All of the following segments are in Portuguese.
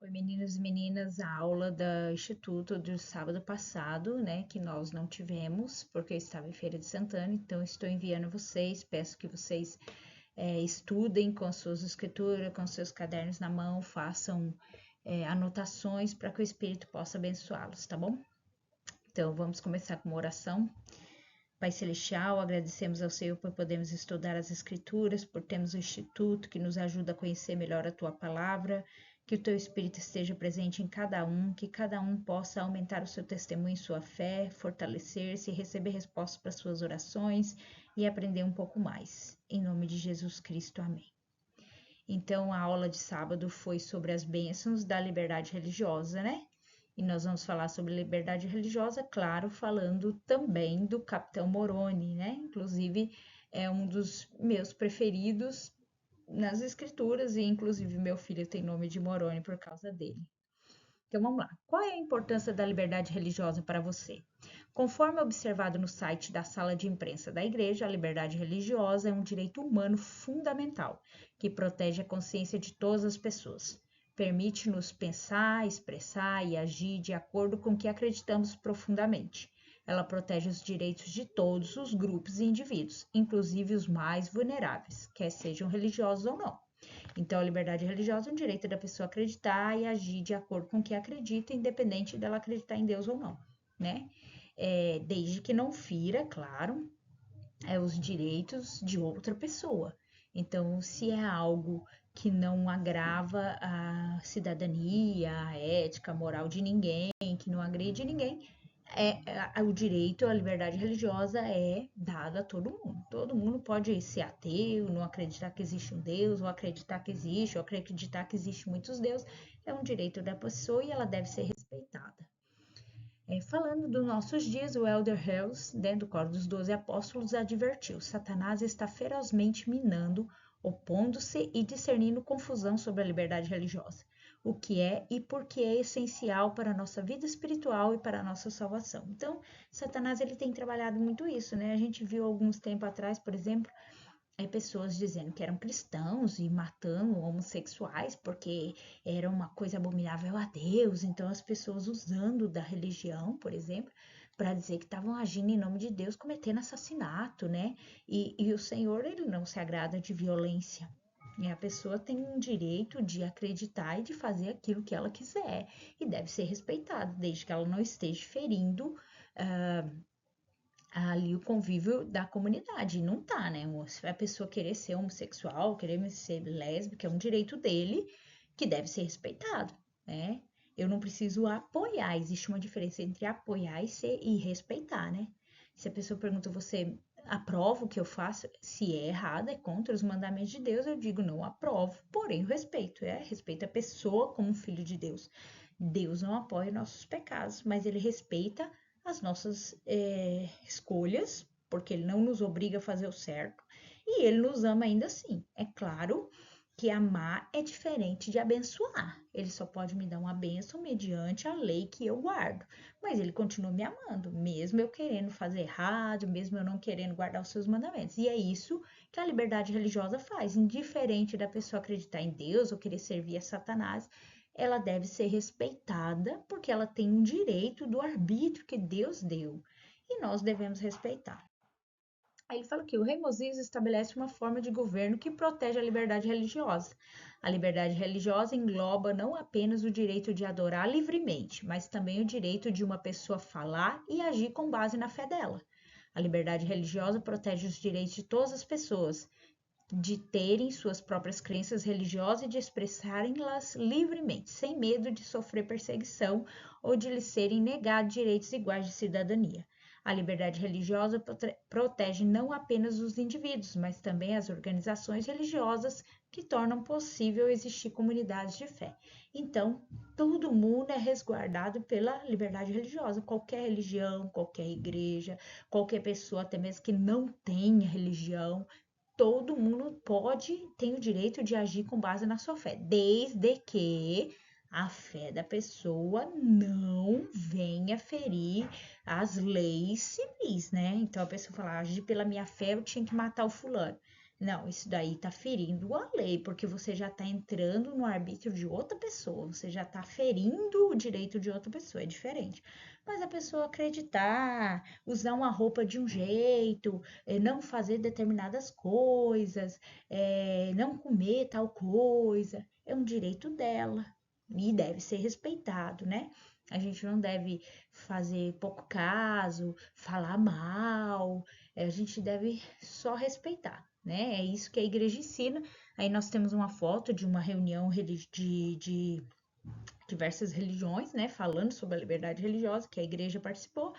Oi, meninos e meninas, a aula do Instituto do sábado passado, né, que nós não tivemos, porque eu estava em Feira de Santana, então estou enviando vocês, peço que vocês estudem com suas escrituras, com seus cadernos na mão, façam anotações para que o Espírito possa abençoá-los, tá bom? Então, vamos começar com uma oração. Pai Celestial, agradecemos ao Senhor por podermos estudar as Escrituras, por termos o Instituto que nos ajuda a conhecer melhor a Tua Palavra, que o Teu Espírito esteja presente em cada um, que cada um possa aumentar o seu testemunho e sua fé, fortalecer-se, receber respostas para suas orações e aprender um pouco mais. Em nome de Jesus Cristo, amém. Então, a aula de sábado foi sobre as bênçãos da liberdade religiosa, né? E nós vamos falar sobre liberdade religiosa, claro, falando também do Capitão Moroni, né? Inclusive, é um dos meus preferidos nas escrituras e, inclusive, meu filho tem nome de Moroni por causa dele. Então, vamos lá. Qual é a importância da liberdade religiosa para você? Conforme observado no site da Sala de Imprensa da Igreja, a liberdade religiosa é um direito humano fundamental que protege a consciência de todas as pessoas. Permite-nos pensar, expressar e agir de acordo com o que acreditamos profundamente. Ela protege os direitos de todos os grupos e indivíduos, inclusive os mais vulneráveis, quer sejam religiosos ou não. Então, a liberdade religiosa é um direito da pessoa acreditar e agir de acordo com o que acredita, independente dela acreditar em Deus ou não, né? Desde que não fira, claro, os direitos de outra pessoa. Então, se é algo que não agrava a cidadania, a ética, a moral de ninguém, que não agride ninguém, o direito à liberdade religiosa é dado a todo mundo. Todo mundo pode ser ateu, não acreditar que existe um Deus, ou acreditar que existe, ou acreditar que existe muitos deuses. É um direito da pessoa e ela deve ser respeitada. Falando dos nossos dias, o Elder Hills, do Coro dos 12 Apóstolos, advertiu: Satanás está ferozmente minando, opondo-se e discernindo confusão sobre a liberdade religiosa, o que é e por que é essencial para a nossa vida espiritual e para a nossa salvação. Então, Satanás ele tem trabalhado muito isso, né? A gente viu alguns tempos atrás, por exemplo, pessoas dizendo que eram cristãos e matando homossexuais porque era uma coisa abominável a Deus. Então, as pessoas usando da religião, por exemplo, para dizer que estavam agindo em nome de Deus, cometendo assassinato, né? E o Senhor, ele não se agrada de violência. E a pessoa tem um direito de acreditar e de fazer aquilo que ela quiser e deve ser respeitada, desde que ela não esteja ferindo ali o convívio da comunidade. Não tá, né? Se a pessoa querer ser homossexual, querer ser lésbica, é um direito dele que deve ser respeitado, né? Eu não preciso apoiar, existe uma diferença entre apoiar e respeitar, né? Se a pessoa pergunta, você aprova o que eu faço? Se é errado, é contra os mandamentos de Deus, eu digo não aprovo, porém eu respeito, respeito a pessoa como filho de Deus. Deus não apoia nossos pecados, mas ele respeita as nossas escolhas, porque ele não nos obriga a fazer o certo, e ele nos ama ainda assim. É claro que amar é diferente de abençoar. Ele só pode me dar uma bênção mediante a lei que eu guardo, mas ele continua me amando, mesmo eu querendo fazer errado, mesmo eu não querendo guardar os seus mandamentos. E é isso que a liberdade religiosa faz, indiferente da pessoa acreditar em Deus ou querer servir a Satanás, ela deve ser respeitada porque ela tem um direito do arbítrio que Deus deu e nós devemos respeitar. Aí ele fala que o rei Mosias estabelece uma forma de governo que protege a liberdade religiosa. A liberdade religiosa engloba não apenas o direito de adorar livremente, mas também o direito de uma pessoa falar e agir com base na fé dela. A liberdade religiosa protege os direitos de todas as pessoas, de terem suas próprias crenças religiosas e de expressarem-las livremente, sem medo de sofrer perseguição ou de lhes serem negados direitos iguais de cidadania. A liberdade religiosa protege não apenas os indivíduos, mas também as organizações religiosas que tornam possível existir comunidades de fé. Então, todo mundo é resguardado pela liberdade religiosa. Qualquer religião, qualquer igreja, qualquer pessoa, até mesmo que não tenha religião, todo mundo tem o direito de agir com base na sua fé, desde que a fé da pessoa não venha ferir as leis civis, né? Então a pessoa fala, agir pela minha fé, eu tinha que matar o fulano. Não, isso daí tá ferindo a lei, porque você já tá entrando no arbítrio de outra pessoa, você já tá ferindo o direito de outra pessoa, é diferente. Mas a pessoa acreditar, usar uma roupa de um jeito, não fazer determinadas coisas, não comer tal coisa, é um direito dela e deve ser respeitado, né? A gente não deve fazer pouco caso, falar mal, a gente deve só respeitar, né? É isso que a igreja ensina. Aí nós temos uma foto de uma reunião de diversas religiões, né? Falando sobre a liberdade religiosa, que a igreja participou,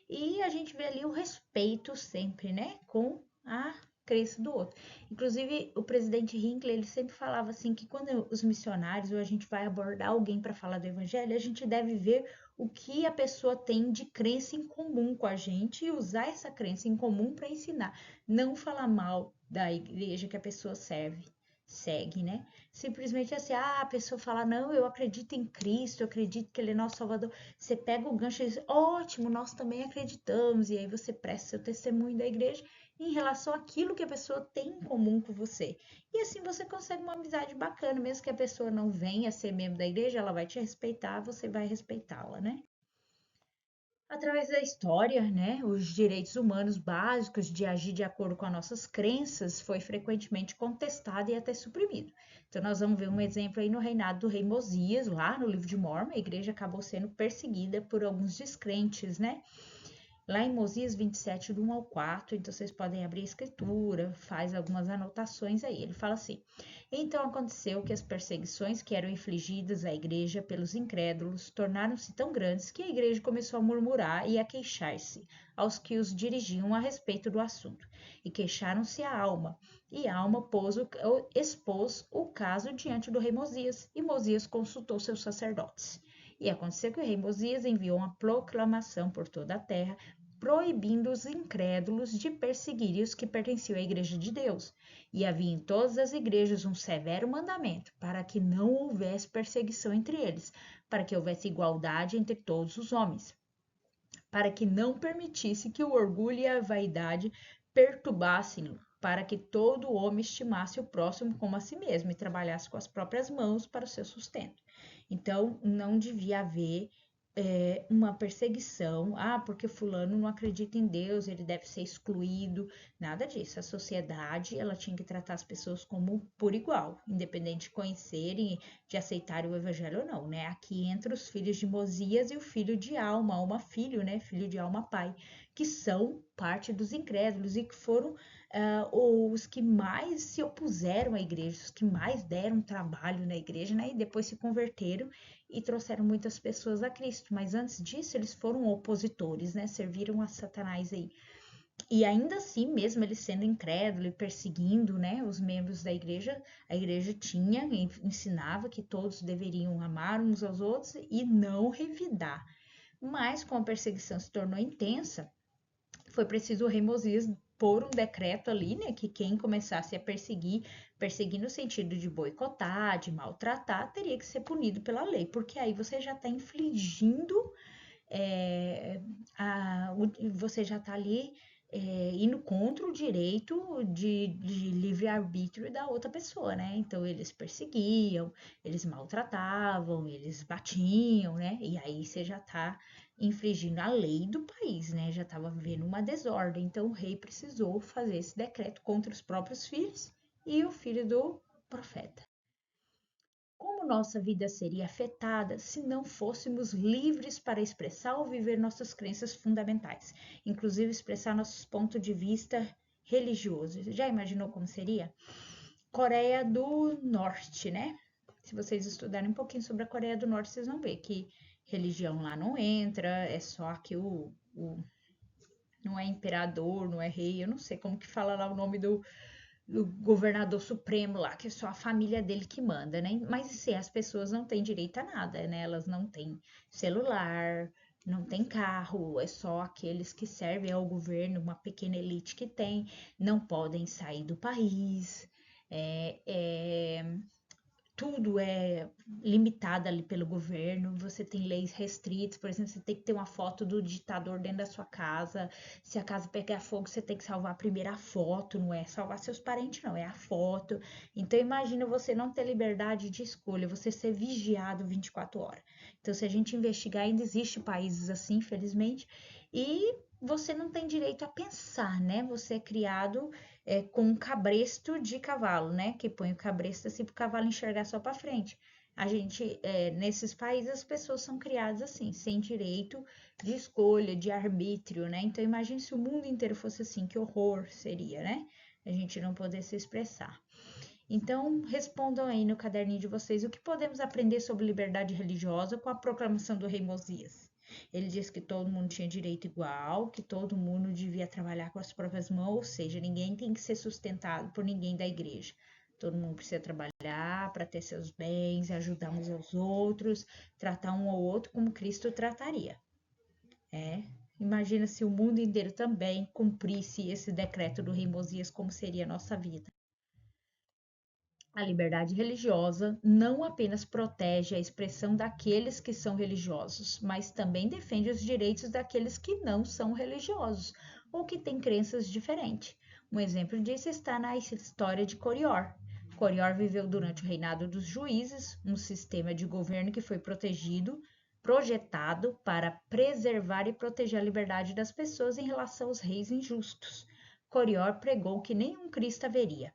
e a gente vê ali o respeito sempre, né? Com a crença do outro. Inclusive, o presidente Hinckley, ele sempre falava assim que quando os missionários ou a gente vai abordar alguém para falar do evangelho, a gente deve ver o que a pessoa tem de crença em comum com a gente e usar essa crença em comum para ensinar, não falar mal da igreja que a pessoa segue, né? Simplesmente assim, a pessoa fala, não, eu acredito em Cristo, eu acredito que Ele é nosso Salvador. Você pega o gancho e diz, ótimo, nós também acreditamos. E aí você presta seu testemunho da igreja em relação àquilo que a pessoa tem em comum com você. E assim você consegue uma amizade bacana, mesmo que a pessoa não venha ser membro da igreja, ela vai te respeitar, você vai respeitá-la, né? Através da história, né, os direitos humanos básicos de agir de acordo com as nossas crenças foi frequentemente contestado e até suprimido. Então, nós vamos ver um exemplo aí no reinado do rei Mosias, lá no livro de Mormon, a igreja acabou sendo perseguida por alguns descrentes, né? Lá em Mosias 27, do 1 ao 4, então vocês podem abrir a escritura, faz algumas anotações aí. Ele fala assim: Então aconteceu que as perseguições que eram infligidas à igreja pelos incrédulos tornaram-se tão grandes que a igreja começou a murmurar e a queixar-se aos que os dirigiam a respeito do assunto. E queixaram-se a Alma. E Alma expôs o caso diante do rei Mosias, e Mosias consultou seus sacerdotes. E aconteceu que o rei Mosias enviou uma proclamação por toda a terra, proibindo os incrédulos de perseguirem os que pertenciam à igreja de Deus. E havia em todas as igrejas um severo mandamento para que não houvesse perseguição entre eles, para que houvesse igualdade entre todos os homens, para que não permitisse que o orgulho e a vaidade perturbassem-no, para que todo homem estimasse o próximo como a si mesmo e trabalhasse com as próprias mãos para o seu sustento. Então, não devia haver uma perseguição, porque fulano não acredita em Deus, ele deve ser excluído, nada disso. A sociedade, ela tinha que tratar as pessoas como por igual, independente de conhecerem, de aceitarem o evangelho ou não, né? Aqui entra os filhos de Mosias e o filho de Alma, Alma filho, né? Filho de Alma pai, que são parte dos incrédulos e que foram os que mais se opuseram à igreja, os que mais deram trabalho na igreja, né? E depois se converteram e trouxeram muitas pessoas a Cristo. Mas antes disso, eles foram opositores, né? Serviram a Satanás aí. E ainda assim, mesmo eles sendo incrédulos e perseguindo, né, os membros da igreja, a igreja ensinava que todos deveriam amar uns aos outros e não revidar. Mas, como a perseguição se tornou intensa, foi preciso o rei Mosias pôr um decreto ali, né, que quem começasse a perseguir no sentido de boicotar, de maltratar, teria que ser punido pela lei, porque aí você já está infligindo, é, você já está ali indo contra o direito de livre-arbítrio da outra pessoa, né? Então eles perseguiam, eles maltratavam, eles batiam, né? E aí você já está infringindo a lei do país, né? Já estava vivendo uma desordem. Então o rei precisou fazer esse decreto contra os próprios filhos e o filho do profeta. Como nossa vida seria afetada se não fôssemos livres para expressar ou viver nossas crenças fundamentais, inclusive expressar nossos pontos de vista religiosos? Já imaginou como seria? Coreia do Norte, né? Se vocês estudarem um pouquinho sobre a Coreia do Norte, vocês vão ver que religião lá não entra, é só que não é imperador, não é rei, eu não sei como que fala lá o nome do governador supremo lá, que é só a família dele que manda, né? Mas se as pessoas não têm direito a nada, né? Elas não têm celular, não tem carro, é só aqueles que servem ao governo, uma pequena elite que tem, não podem sair do país. É, é, tudo é limitado ali pelo governo, você tem leis restritas, por exemplo, você tem que ter uma foto do ditador dentro da sua casa, se a casa pegar fogo, você tem que salvar a primeira foto, não é salvar seus parentes, não, é a foto. Então, imagina você não ter liberdade de escolha, você ser vigiado 24 horas. Então, se a gente investigar, ainda existe países assim, infelizmente, e você não tem direito a pensar, né? Você é criado com um cabresto de cavalo, né? Que põe o cabresto assim para o cavalo enxergar só para frente. A gente, nesses países, as pessoas são criadas assim, sem direito de escolha, de arbítrio, né? Então, imagine se o mundo inteiro fosse assim, que horror seria, né? A gente não poder se expressar. Então, respondam aí no caderninho de vocês o que podemos aprender sobre liberdade religiosa com a proclamação do rei Mosias. Ele disse que todo mundo tinha direito igual, que todo mundo devia trabalhar com as próprias mãos, ou seja, ninguém tem que ser sustentado por ninguém da igreja. Todo mundo precisa trabalhar para ter seus bens, ajudar uns aos outros, tratar um ao outro como Cristo trataria. Imagina se o mundo inteiro também cumprisse esse decreto do rei Mosias, como seria a nossa vida. A liberdade religiosa não apenas protege a expressão daqueles que são religiosos, mas também defende os direitos daqueles que não são religiosos ou que têm crenças diferentes. Um exemplo disso está na história de Corior. Corior viveu durante o reinado dos juízes, um sistema de governo que foi projetado para preservar e proteger a liberdade das pessoas em relação aos reis injustos. Corior pregou que nenhum Cristo haveria.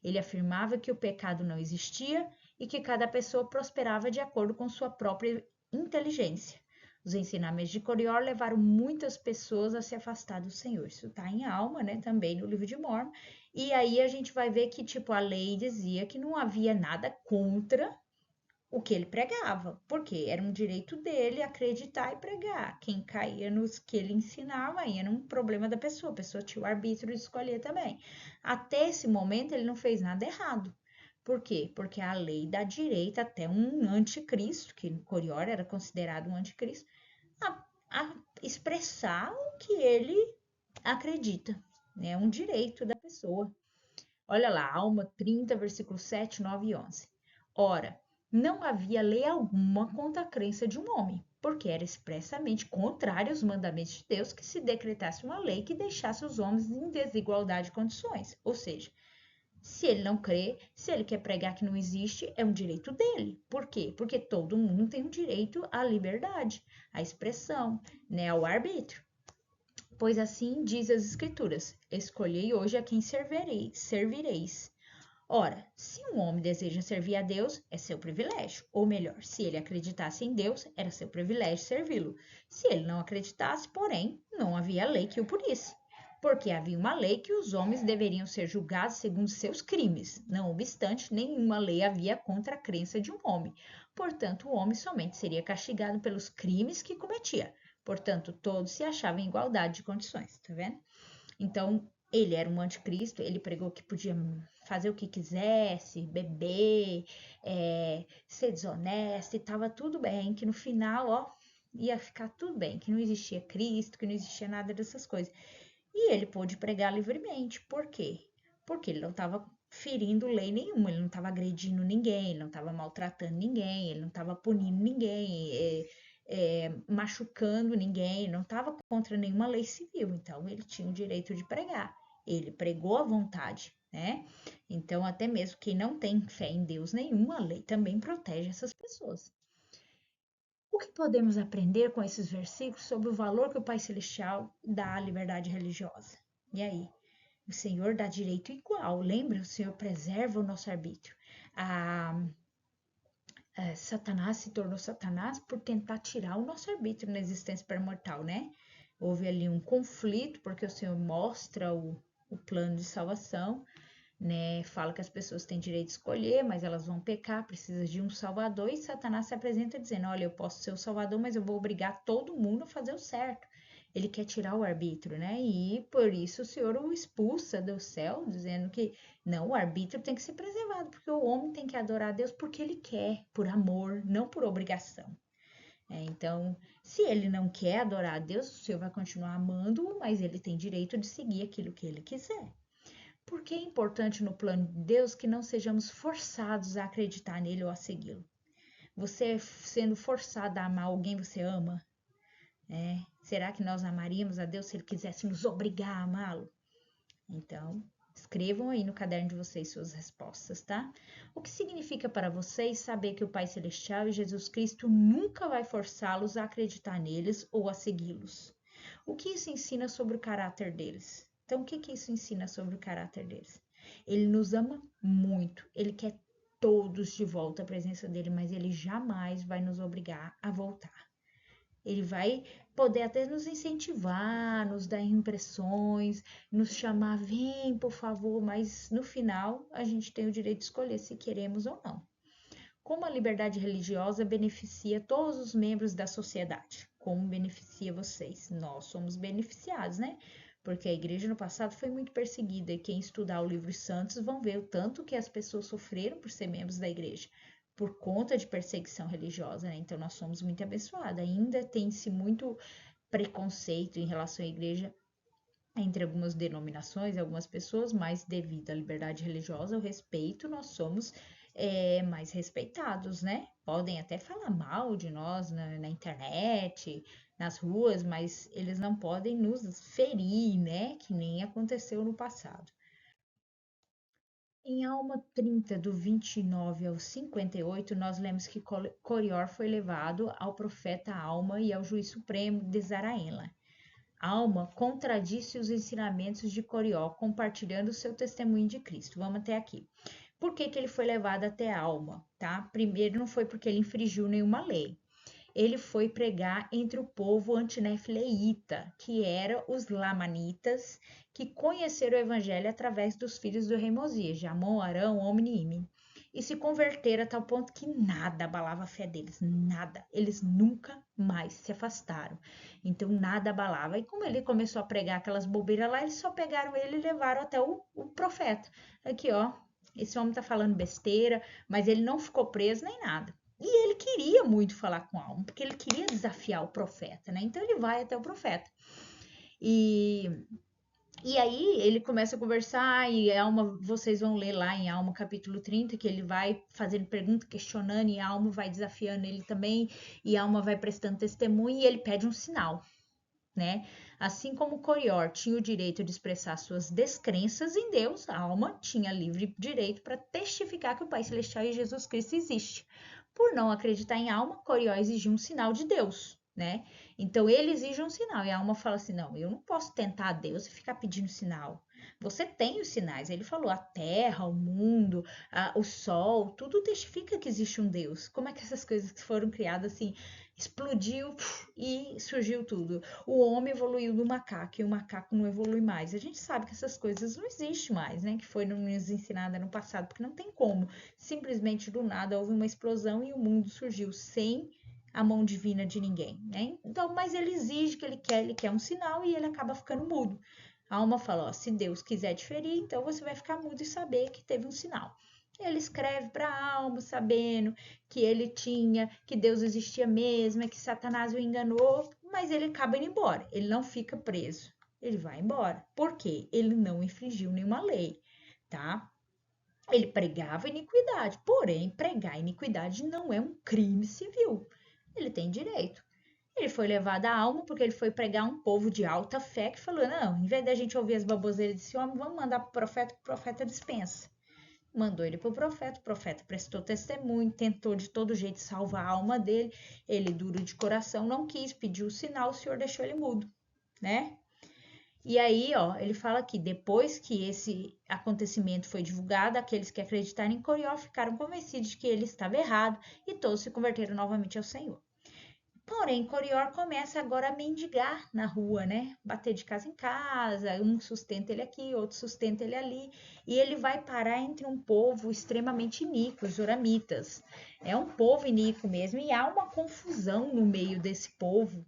Ele afirmava que o pecado não existia e que cada pessoa prosperava de acordo com sua própria inteligência. Os ensinamentos de Corior levaram muitas pessoas a se afastar do Senhor. Isso está em Alma, né? Também no livro de Mórmon. E aí a gente vai ver que, tipo, a lei dizia que não havia nada contra o que ele pregava, porque era um direito dele acreditar e pregar. Quem caía nos que ele ensinava aí era um problema da pessoa, a pessoa tinha o arbítrio de escolher também. Até esse momento ele não fez nada errado. Por quê? Porque a lei dá direito até um anticristo, que no Corior era considerado um anticristo, a expressar o que ele acredita. É né? Um direito da pessoa. Olha lá, Alma 30, versículos 7, 9 e 11. Ora, não havia lei alguma contra a crença de um homem, porque era expressamente contrário aos mandamentos de Deus que se decretasse uma lei que deixasse os homens em desigualdade de condições. Ou seja, se ele não crê, se ele quer pregar que não existe, é um direito dele. Por quê? Porque todo mundo tem um direito à liberdade, à expressão, né, ao arbítrio. Pois assim diz as Escrituras: escolhei hoje a quem servireis. Ora, se um homem deseja servir a Deus, é seu privilégio. Ou melhor, se ele acreditasse em Deus, era seu privilégio servi-lo. Se ele não acreditasse, porém, não havia lei que o punisse. Porque havia uma lei que os homens deveriam ser julgados segundo seus crimes. Não obstante, nenhuma lei havia contra a crença de um homem. Portanto, o homem somente seria castigado pelos crimes que cometia. Portanto, todos se achavam em igualdade de condições, tá vendo? Então, ele era um anticristo, ele pregou que podia fazer o que quisesse, beber, ser desonesto, e tava tudo bem, que no final, ó, ia ficar tudo bem, que não existia Cristo, que não existia nada dessas coisas. E ele pôde pregar livremente. Por quê? Porque ele não estava ferindo lei nenhuma, ele não estava agredindo ninguém, ele não estava maltratando ninguém, ele não estava punindo ninguém, machucando ninguém, ele não estava contra nenhuma lei civil, então ele tinha o direito de pregar. Ele pregou à vontade, né? Então, até mesmo quem não tem fé em Deus nenhuma, a lei também protege essas pessoas. O que podemos aprender com esses versículos sobre o valor que o Pai Celestial dá à liberdade religiosa? E aí? O Senhor dá direito igual, lembra? O Senhor preserva o nosso arbítrio. Satanás se tornou Satanás por tentar tirar o nosso arbítrio na existência pré-mortal, né? Houve ali um conflito, porque o Senhor mostra o plano de salvação, né? Fala que as pessoas têm direito de escolher, mas elas vão pecar, precisa de um salvador, e Satanás se apresenta dizendo: olha, eu posso ser o salvador, mas eu vou obrigar todo mundo a fazer o certo. Ele quer tirar o arbítrio, né? E por isso o Senhor o expulsa do céu, dizendo que não, o arbítrio tem que ser preservado, porque o homem tem que adorar a Deus porque ele quer, por amor, não por obrigação. Então, se ele não quer adorar a Deus, o Senhor vai continuar amando, mas ele tem direito de seguir aquilo que ele quiser. Por que é importante no plano de Deus que não sejamos forçados a acreditar nele ou a segui-lo? Você sendo forçado a amar alguém você ama? Será que nós amaríamos a Deus se ele quisesse nos obrigar a amá-lo? Então, escrevam aí no caderno de vocês suas respostas, tá? O que significa para vocês saber que o Pai Celestial e Jesus Cristo nunca vai forçá-los a acreditar neles ou a segui-los? O que isso ensina sobre o caráter deles? Então, o que isso ensina sobre o caráter deles? Ele nos ama muito, ele quer todos de volta à presença dele, mas ele jamais vai nos obrigar a voltar. Ele vai poder até nos incentivar, nos dar impressões, nos chamar, vem, por favor, mas no final a gente tem o direito de escolher se queremos ou não. Como a liberdade religiosa beneficia todos os membros da sociedade? Como beneficia vocês? Nós somos beneficiados, né? Porque a igreja no passado foi muito perseguida e quem estudar o livro Santos vão ver o tanto que as pessoas sofreram por ser membros da igreja por conta de perseguição religiosa, né? Então nós somos muito abençoados. Ainda tem-se muito preconceito em relação à igreja entre algumas denominações e algumas pessoas, mas devido à liberdade religiosa, o respeito, nós somos mais respeitados, né? Podem até falar mal de nós na internet, nas ruas, mas eles não podem nos ferir, né? Que nem aconteceu no passado. Em Alma 30, do 29 ao 58, nós lemos que Corior foi levado ao profeta Alma e ao juiz supremo de Zaraenla. Alma contradisse os ensinamentos de Corior, compartilhando seu testemunho de Cristo. Vamos até aqui. Por que ele foi levado até Alma? Tá? Primeiro, não foi porque ele infringiu nenhuma lei. Ele foi pregar entre o povo antinefileíta, que eram os lamanitas, que conheceram o evangelho através dos filhos do rei Mosias, Jamon, Arão, Omni e Imi, e se converteram a tal ponto que nada abalava a fé deles, nada. Eles nunca mais se afastaram. Então, nada abalava. E como ele começou a pregar aquelas bobeiras lá, eles só pegaram ele e levaram até o profeta. Aqui, ó, esse homem tá falando besteira, mas ele não ficou preso nem nada. E ele queria muito falar com a alma, porque ele queria desafiar o profeta, né? Então ele vai até o profeta. E, e aí ele começa a conversar, e a alma, vocês vão ler lá em Alma capítulo 30, que ele vai fazendo pergunta, questionando, e a alma vai desafiando ele também, e a alma vai prestando testemunho, e ele pede um sinal, né? Assim como Corior tinha o direito de expressar suas descrenças em Deus, a alma tinha livre direito para testificar que o Pai Celestial e Jesus Cristo existe. Por não acreditar em alma, Coriol exigiu um sinal de Deus, né? Então ele exige um sinal e a alma fala assim: não, eu não posso tentar a Deus e ficar pedindo sinal. Você tem os sinais. Ele falou: a terra, o mundo, o sol, tudo testifica que existe um Deus. Como é que essas coisas que foram criadas assim explodiu e surgiu tudo? O homem evoluiu do macaco e o macaco não evolui mais. A gente sabe que essas coisas não existem mais, né? Que foi nos ensinada no passado, porque não tem como. Simplesmente do nada houve uma explosão e o mundo surgiu sem a mão divina de ninguém, né? Então, mas ele exige que ele quer um sinal e ele acaba ficando mudo. A alma fala, ó, se Deus quiser diferir, então você vai ficar mudo e saber que teve um sinal. Ele escreve para a alma, sabendo que ele tinha, que Deus existia mesmo, que Satanás o enganou, mas ele acaba indo embora. Ele não fica preso. Ele vai embora. Por quê? Ele não infringiu nenhuma lei, tá? Ele pregava iniquidade, porém, pregar iniquidade não é um crime civil. Ele tem direito. Ele foi levado à alma porque ele foi pregar um povo de alta fé que falou: não, em vez da gente ouvir as baboseiras desse homem, vamos mandar para o profeta, que o profeta dispensa. Mandou ele para o profeta prestou testemunho, tentou de todo jeito salvar a alma dele. Ele, duro de coração, não quis, pediu o sinal, o Senhor deixou ele mudo, né? E aí, ó, ele fala que depois que esse acontecimento foi divulgado, aqueles que acreditaram em Corió ficaram convencidos de que ele estava errado e todos se converteram novamente ao Senhor. Porém, Corior começa agora a mendigar na rua, né? Bater de casa em casa, um sustenta ele aqui, outro sustenta ele ali, e ele vai parar entre um povo extremamente iníquo, os oramitas. É um povo iníquo mesmo, e há uma confusão no meio desse povo.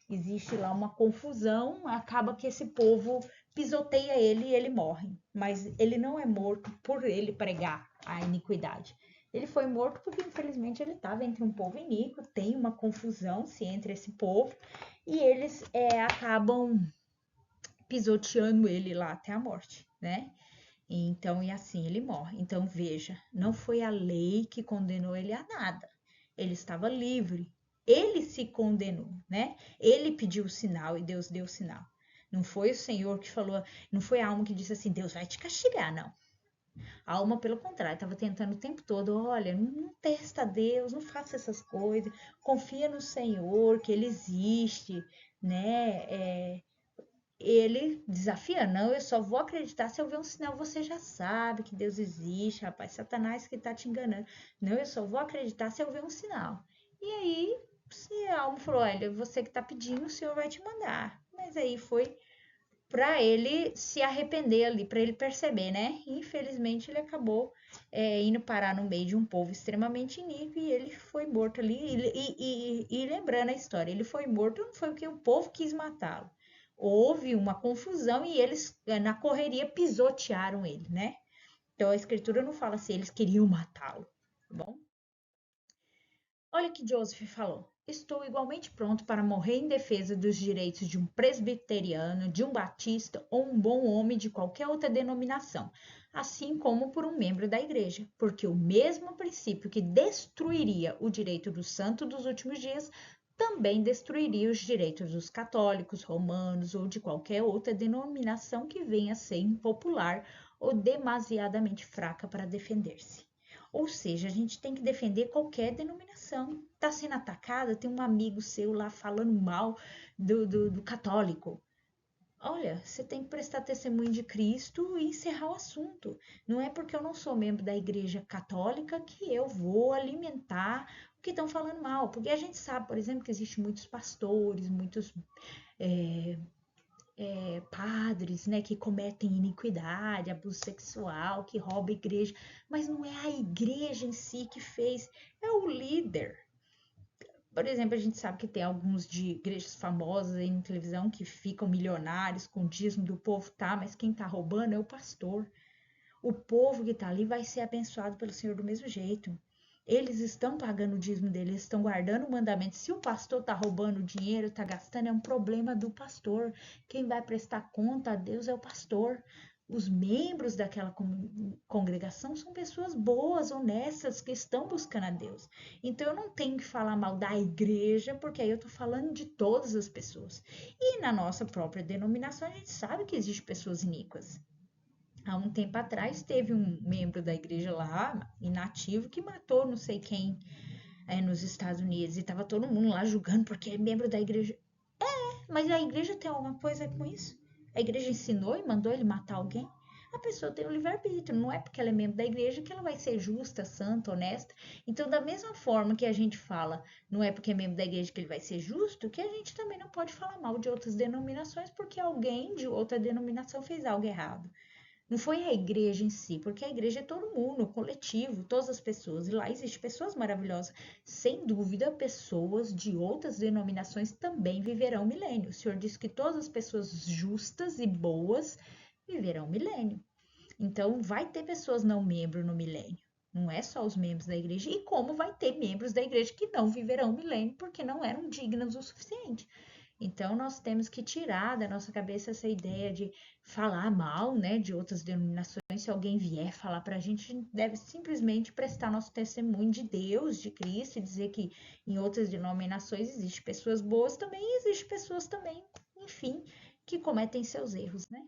Existe lá uma confusão, acaba que esse povo pisoteia ele e ele morre. Mas ele não é morto por ele pregar a iniquidade. Ele foi morto porque, infelizmente, ele estava entre um povo iníquo, tem uma confusão-se entre esse povo, e eles acabam pisoteando ele lá até a morte, né? Então, e assim ele morre. Então, veja, não foi a lei que condenou ele a nada. Ele estava livre. Ele se condenou, né? Ele pediu o sinal e Deus deu o sinal. Não foi o Senhor que falou, não foi a alma que disse assim, Deus vai te castigar, não. A alma, pelo contrário, estava tentando o tempo todo, olha, não testa Deus, não faça essas coisas, confia no Senhor, que Ele existe, né? Ele desafia, não, eu só vou acreditar se eu ver um sinal, você já sabe que Deus existe, rapaz, Satanás que tá te enganando. Não, eu só vou acreditar se eu ver um sinal. E aí, se a alma falou, olha, você que tá pedindo, o Senhor vai te mandar. Mas aí foi para ele se arrepender ali, para ele perceber, né? Infelizmente ele acabou indo parar no meio de um povo extremamente iníquo e ele foi morto ali. E lembrando a história, ele foi morto não foi porque o povo quis matá-lo. Houve uma confusão e eles, na correria, pisotearam ele, né? Então a escritura não fala se eles queriam matá-lo, tá bom? Olha o que Joseph falou. Estou igualmente pronto para morrer em defesa dos direitos de um presbiteriano, de um batista ou um bom homem de qualquer outra denominação, assim como por um membro da igreja, porque o mesmo princípio que destruiria o direito do santo dos últimos dias também destruiria os direitos dos católicos, romanos ou de qualquer outra denominação que venha a ser impopular ou demasiadamente fraca para defender-se. Ou seja, a gente tem que defender qualquer denominação. Está sendo atacada, tem um amigo seu lá falando mal do católico. Olha, você tem que prestar testemunho de Cristo e encerrar o assunto. Não é porque eu não sou membro da Igreja Católica que eu vou alimentar o que estão falando mal. Porque a gente sabe, por exemplo, que existem muitos pastores, muitos padres, né, que cometem iniquidade, abuso sexual, que roubam a igreja, mas não é a igreja em si que fez, é o líder. Por exemplo, a gente sabe que tem alguns de igrejas famosas aí na televisão que ficam milionários com o dízimo do povo, tá? Mas quem tá roubando é o pastor. O povo que tá ali vai ser abençoado pelo Senhor do mesmo jeito. Eles estão pagando o dízimo deles, estão guardando o mandamento. Se o pastor está roubando dinheiro, está gastando, é um problema do pastor. Quem vai prestar conta a Deus é o pastor. Os membros daquela congregação são pessoas boas, honestas, que estão buscando a Deus. Então eu não tenho que falar mal da igreja, porque aí eu estou falando de todas as pessoas. E na nossa própria denominação, a gente sabe que existem pessoas iníquas. Há um tempo atrás teve um membro da igreja lá, inativo, que matou não sei quem nos Estados Unidos e estava todo mundo lá julgando porque é membro da igreja. Mas a igreja tem alguma coisa com isso? A igreja ensinou e mandou ele matar alguém? A pessoa tem o livre-arbítrio, não é porque ela é membro da igreja que ela vai ser justa, santa, honesta. Então, da mesma forma que a gente fala, não é porque é membro da igreja que ele vai ser justo, que a gente também não pode falar mal de outras denominações porque alguém de outra denominação fez algo errado. Não foi a igreja em si, porque a igreja é todo mundo, o coletivo, todas as pessoas. E lá existem pessoas maravilhosas. Sem dúvida, pessoas de outras denominações também viverão milênio. O Senhor diz que todas as pessoas justas e boas viverão milênio. Então, vai ter pessoas não membros no milênio. Não é só os membros da igreja. E como vai ter membros da igreja que não viverão milênio porque não eram dignos o suficiente. Então, nós temos que tirar da nossa cabeça essa ideia de falar mal, né, de outras denominações. Se alguém vier falar para a gente deve simplesmente prestar nosso testemunho de Deus, de Cristo, e dizer que em outras denominações existem pessoas boas também, e existem pessoas também, enfim, que cometem seus erros, né?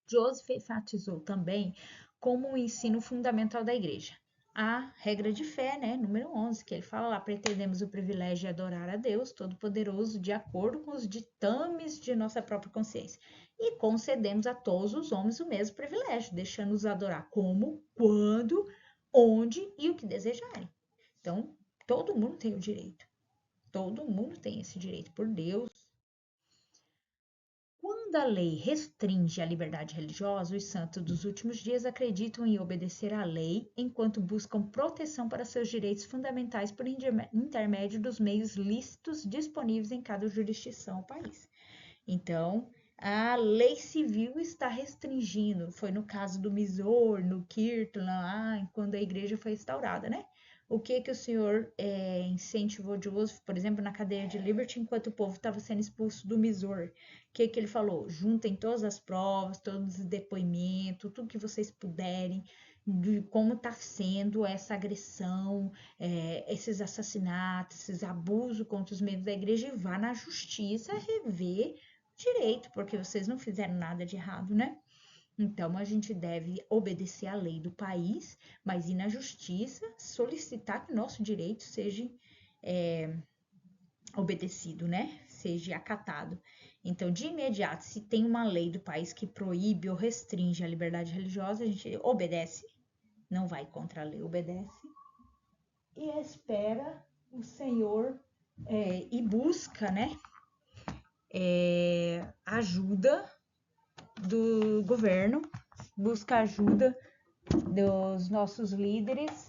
Joseph enfatizou também como um ensino fundamental da igreja. A regra de fé, né, número 11, que ele fala lá, pretendemos o privilégio de adorar a Deus Todo-Poderoso de acordo com os ditames de nossa própria consciência. E concedemos a todos os homens o mesmo privilégio, deixando-os adorar como, quando, onde e o que desejarem. Então, todo mundo tem o direito. Todo mundo tem esse direito por Deus. Quando a lei restringe a liberdade religiosa, os santos dos últimos dias acreditam em obedecer à lei enquanto buscam proteção para seus direitos fundamentais por intermédio dos meios lícitos disponíveis em cada jurisdição ou país. Então, a lei civil está restringindo, foi no caso do Misor, no Kirtland, quando a igreja foi restaurada, né? O que o senhor incentivou de uso, por exemplo, na cadeia de Liberty, enquanto o povo estava sendo expulso do Missouri? O que ele falou? Juntem todas as provas, todos os depoimentos, tudo que vocês puderem, de como está sendo essa agressão, esses assassinatos, esses abusos contra os membros da igreja, e vá na justiça rever direito, porque vocês não fizeram nada de errado, né? Então, a gente deve obedecer à lei do país, mas ir na justiça solicitar que nosso direito seja obedecido, né? Seja acatado. Então, de imediato, se tem uma lei do país que proíbe ou restringe a liberdade religiosa, a gente obedece, não vai contra a lei, obedece e espera o Senhor e busca, né? Ajuda do governo, busca ajuda dos nossos líderes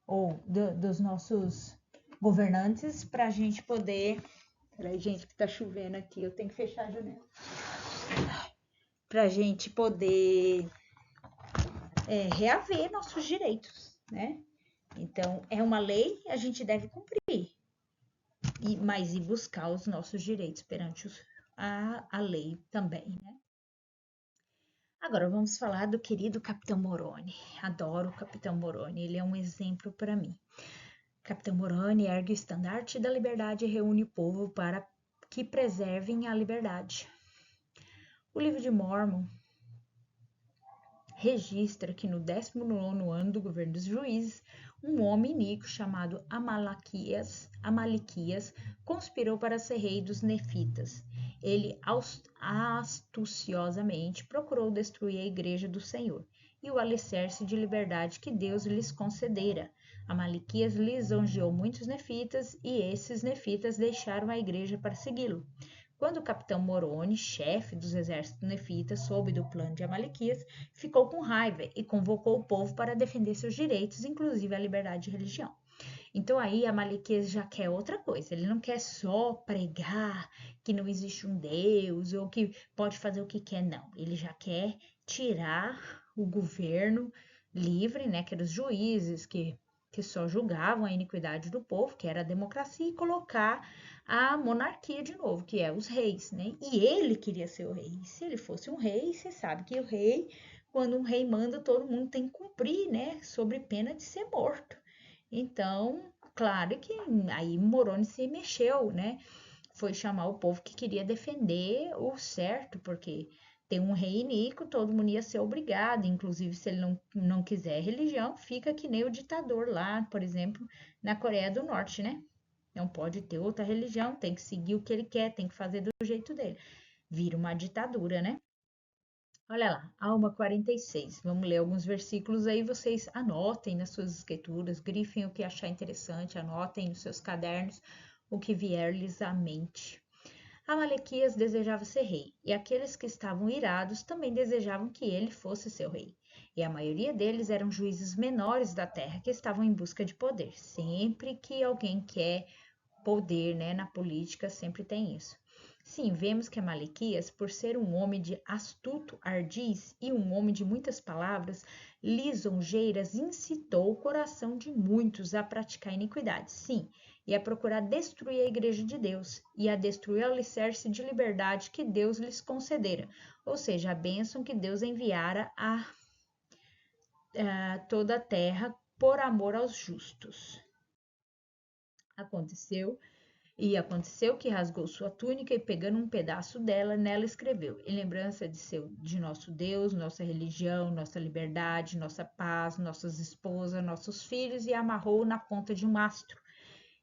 ou dos nossos governantes para a gente poder. Peraí, gente, que tá chovendo aqui, eu tenho que fechar a janela. Para a gente poder reaver nossos direitos, né? Então, é uma lei, a gente deve cumprir, mas ir buscar os nossos direitos perante a lei também, né? Agora vamos falar do querido Capitão Moroni. Adoro o Capitão Moroni, ele é um exemplo para mim. Capitão Moroni ergue o estandarte da liberdade e reúne o povo para que preservem a liberdade. O livro de Mórmon registra que no 19º ano do governo dos juízes, um homem iníquo chamado Amalequias conspirou para ser rei dos nefitas. Ele astuciosamente procurou destruir a igreja do Senhor e o alicerce de liberdade que Deus lhes concedera. Amalequias lisonjeou muitos nefitas e esses nefitas deixaram a igreja para segui-lo. Quando o capitão Moroni, chefe dos exércitos nefitas, soube do plano de Amalequias, ficou com raiva e convocou o povo para defender seus direitos, inclusive a liberdade de religião. Então aí Amalequias já quer outra coisa, ele não quer só pregar que não existe um Deus ou que pode fazer o que quer, não. Ele já quer tirar o governo livre, né, que eram os juízes que só julgavam a iniquidade do povo, que era a democracia, e colocar a monarquia de novo, que é os reis, né? E ele queria ser o rei. E se ele fosse um rei, você sabe que o rei, quando um rei manda, todo mundo tem que cumprir, né? Sobre pena de ser morto. Então, claro que aí Moroni se mexeu, né? Foi chamar o povo que queria defender o certo, porque tem um rei iníquo, todo mundo ia ser obrigado, inclusive se ele não quiser religião, fica que nem o ditador lá, por exemplo, na Coreia do Norte, né? Não pode ter outra religião, tem que seguir o que ele quer, tem que fazer do jeito dele. Vira uma ditadura, né? Olha lá, Alma 46. Vamos ler alguns versículos aí, vocês anotem nas suas escrituras, grifem o que achar interessante, anotem nos seus cadernos o que vier-lhes à mente. Amalequias desejava ser rei, e aqueles que estavam irados também desejavam que ele fosse seu rei. E a maioria deles eram juízes menores da terra que estavam em busca de poder. Sempre que alguém quer poder, né, na política, sempre tem isso. Sim, vemos que Amalequias, por ser um homem de astuto ardiz e um homem de muitas palavras lisonjeiras, incitou o coração de muitos a praticar iniquidade. Sim, e a procurar destruir a igreja de Deus e a destruir o alicerce de liberdade que Deus lhes concedera, ou seja, a bênção que Deus enviara a toda a terra por amor aos justos. Aconteceu que rasgou sua túnica e, pegando um pedaço dela, nela escreveu: em lembrança de nosso Deus, nossa religião, nossa liberdade, nossa paz, nossas esposas, nossos filhos, e amarrou na ponta de um mastro.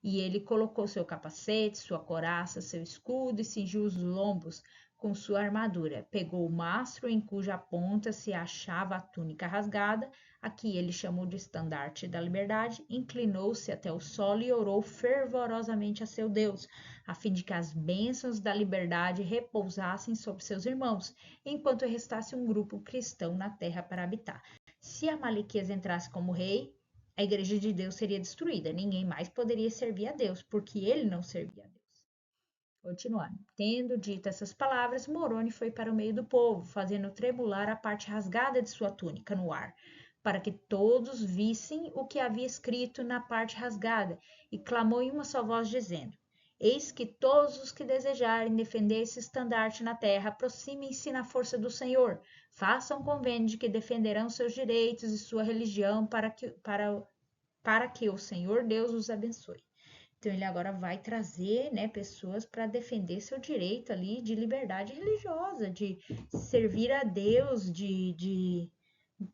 E ele colocou seu capacete, sua couraça, seu escudo e cingiu os lombos com sua armadura. Pegou o mastro em cuja ponta se achava a túnica rasgada, a que ele chamou de estandarte da liberdade, inclinou-se até o solo e orou fervorosamente a seu Deus, a fim de que as bênçãos da liberdade repousassem sobre seus irmãos, enquanto restasse um grupo cristão na terra para habitar. Se Amalequias entrasse como rei, a igreja de Deus seria destruída. Ninguém mais poderia servir a Deus, porque ele não servia a Deus. Continuando. Tendo dito essas palavras, Moroni foi para o meio do povo, fazendo tremular a parte rasgada de sua túnica no ar, para que todos vissem o que havia escrito na parte rasgada, e clamou em uma só voz, dizendo: Eis que todos os que desejarem defender esse estandarte na terra, aproximem-se na força do Senhor, façam convênio de que defenderão seus direitos e sua religião para que o Senhor Deus os abençoe. Então ele agora vai trazer, né, pessoas para defender seu direito ali de liberdade religiosa, de servir a Deus, de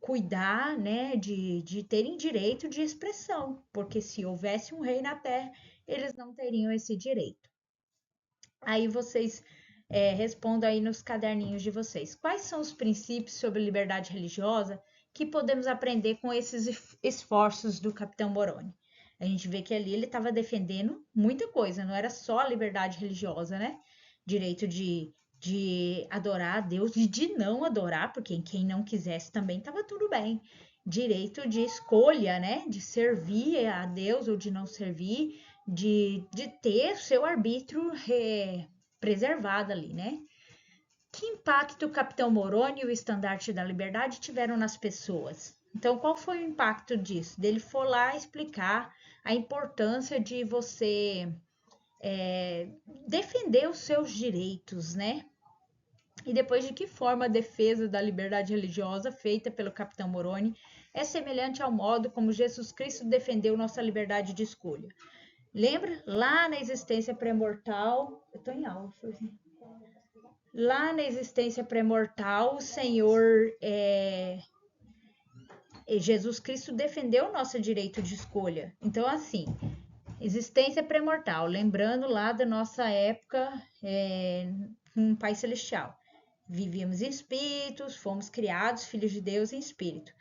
cuidar, né, de terem direito de expressão, porque se houvesse um rei na terra, eles não teriam esse direito. Aí vocês respondam aí nos caderninhos de vocês. Quais são os princípios sobre liberdade religiosa que podemos aprender com esses esforços do Capitão Moroni? A gente vê que ali ele estava defendendo muita coisa, não era só a liberdade religiosa, né? Direito de adorar a Deus e de não adorar, porque quem não quisesse também estava tudo bem. Direito de escolha, né? De servir a Deus ou de não servir, de ter seu arbítrio preservado ali, né? Que impacto o Capitão Moroni e o Estandarte da Liberdade tiveram nas pessoas? Então, qual foi o impacto disso? Dele for lá explicar a importância de você defender os seus direitos, né? E depois, de que forma a defesa da liberdade religiosa feita pelo Capitão Moroni é semelhante ao modo como Jesus Cristo defendeu nossa liberdade de escolha? Lembra? Lá na existência pré-mortal, eu tô em aula, lá na existência pré-mortal, o Senhor, Jesus Cristo defendeu o nosso direito de escolha. Então, assim, existência pré-mortal, lembrando lá da nossa época com o Pai Celestial. Vivíamos em espíritos, fomos criados filhos de Deus em espírito.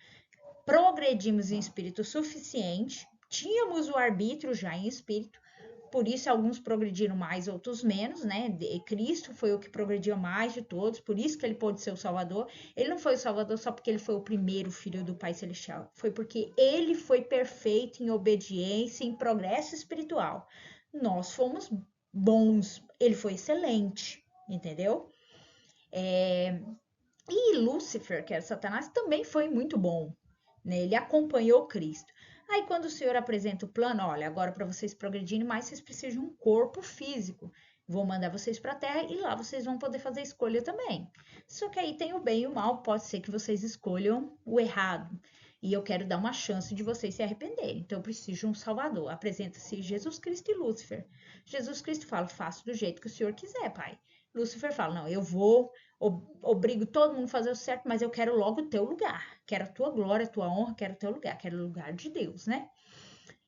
Progredimos em espírito suficiente, tínhamos o arbítrio já em espírito, por isso alguns progrediram mais, outros menos, né? Cristo foi o que progrediu mais de todos, por isso que ele pôde ser o Salvador. Ele não foi o Salvador só porque ele foi o primeiro filho do Pai Celestial, foi porque ele foi perfeito em obediência, em progresso espiritual. Nós fomos bons, ele foi excelente, entendeu? E Lúcifer, que era Satanás, também foi muito bom, né? Ele acompanhou Cristo. Aí quando o Senhor apresenta o plano, olha, agora para vocês progredirem mais, vocês precisam de um corpo físico. Vou mandar vocês para a Terra e lá vocês vão poder fazer escolha também. Só que aí tem o bem e o mal, pode ser que vocês escolham o errado. E eu quero dar uma chance de vocês se arrependerem. Então eu preciso de um Salvador. Apresenta-se Jesus Cristo e Lúcifer. Jesus Cristo fala, faço do jeito que o Senhor quiser, Pai. Lúcifer fala, não, eu vou, obrigo todo mundo a fazer o certo, mas eu quero logo o teu lugar. Quero a tua glória, a tua honra, quero o teu lugar, quero o lugar de Deus, né?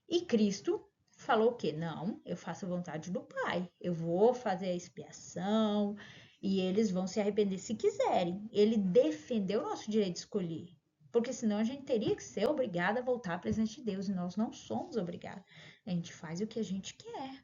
E Cristo falou o quê? Não, eu faço a vontade do Pai. Eu vou fazer a expiação e eles vão se arrepender se quiserem. Ele defendeu o nosso direito de escolher. Porque senão a gente teria que ser obrigada a voltar à presença de Deus. E nós não somos obrigados. A gente faz o que a gente quer.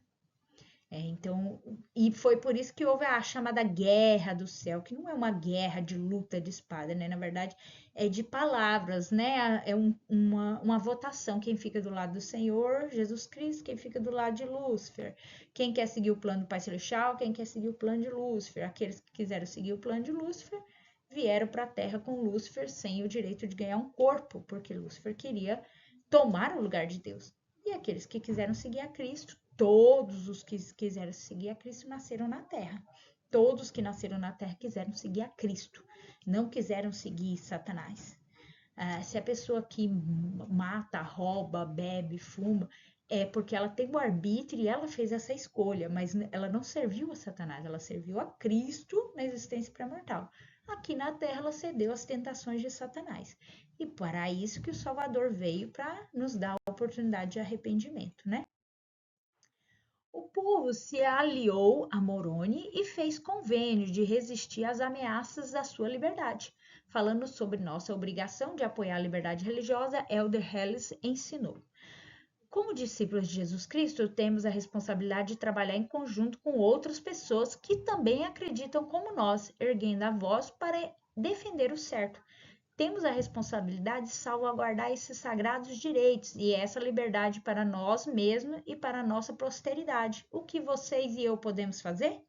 Então, e foi por isso que houve a chamada guerra do céu, que não é uma guerra de luta de espada, né? Na verdade, é de palavras, né? É uma votação. Quem fica do lado do Senhor, Jesus Cristo, quem fica do lado de Lúcifer. Quem quer seguir o plano do Pai Celestial, quem quer seguir o plano de Lúcifer. Aqueles que quiseram seguir o plano de Lúcifer vieram para a Terra com Lúcifer sem o direito de ganhar um corpo, porque Lúcifer queria tomar o lugar de Deus. E aqueles que quiseram seguir a Cristo, todos os que quiseram seguir a Cristo nasceram na terra. Todos que nasceram na terra quiseram seguir a Cristo, não quiseram seguir Satanás. Se a pessoa que mata, rouba, bebe, fuma, é porque ela tem o arbítrio e ela fez essa escolha, mas ela não serviu a Satanás, ela serviu a Cristo na existência pré-mortal. Aqui na terra ela cedeu às tentações de Satanás. E para isso que o Salvador veio, para nos dar a oportunidade de arrependimento, né? O povo se aliou a Moroni e fez convênio de resistir às ameaças da sua liberdade. Falando sobre nossa obrigação de apoiar a liberdade religiosa, Elder Hellis ensinou. Como discípulos de Jesus Cristo, temos a responsabilidade de trabalhar em conjunto com outras pessoas que também acreditam como nós, erguendo a voz para defender o certo. Temos a responsabilidade de salvaguardar esses sagrados direitos e essa liberdade para nós mesmos e para a nossa posteridade. O que vocês e eu podemos fazer?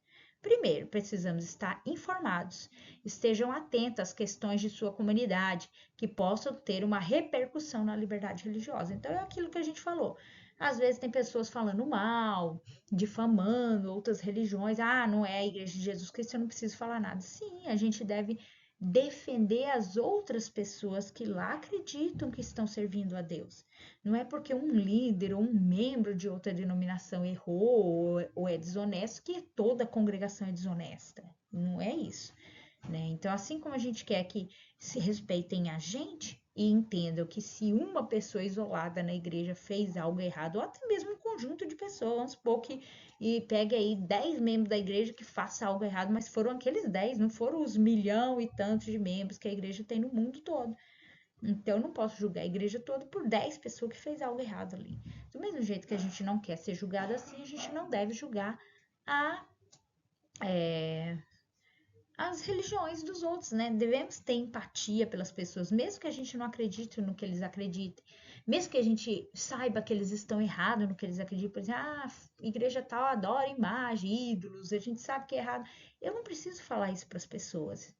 Primeiro, precisamos estar informados, estejam atentos às questões de sua comunidade que possam ter uma repercussão na liberdade religiosa. Então, é aquilo que a gente falou. Às vezes tem pessoas falando mal, difamando outras religiões. Ah, não é a Igreja de Jesus Cristo, eu não preciso falar nada. Sim, a gente deve defender as outras pessoas que lá acreditam que estão servindo a Deus. Não é porque um líder ou um membro de outra denominação errou ou é desonesto que toda a congregação é desonesta. Não é isso, né? Então, assim como a gente quer que se respeitem a gente e entendam que se uma pessoa isolada na igreja fez algo errado, ou até mesmo um conjunto de pessoas, vamos supor que e pegue aí 10 membros da igreja que faça algo errado, mas foram aqueles 10, não foram os milhão e tantos de membros que a igreja tem no mundo todo. Então, eu não posso julgar a igreja toda por 10 pessoas que fez algo errado ali. Do mesmo jeito que a gente não quer ser julgado assim, a gente não deve julgar a, é, as religiões dos outros, né? Devemos ter empatia pelas pessoas, mesmo que a gente não acredite no que eles acreditem, mesmo que a gente saiba que eles estão errados no que eles acreditam, por exemplo, igreja tal adora imagem, ídolos, a gente sabe que é errado. Eu não preciso falar isso para as pessoas,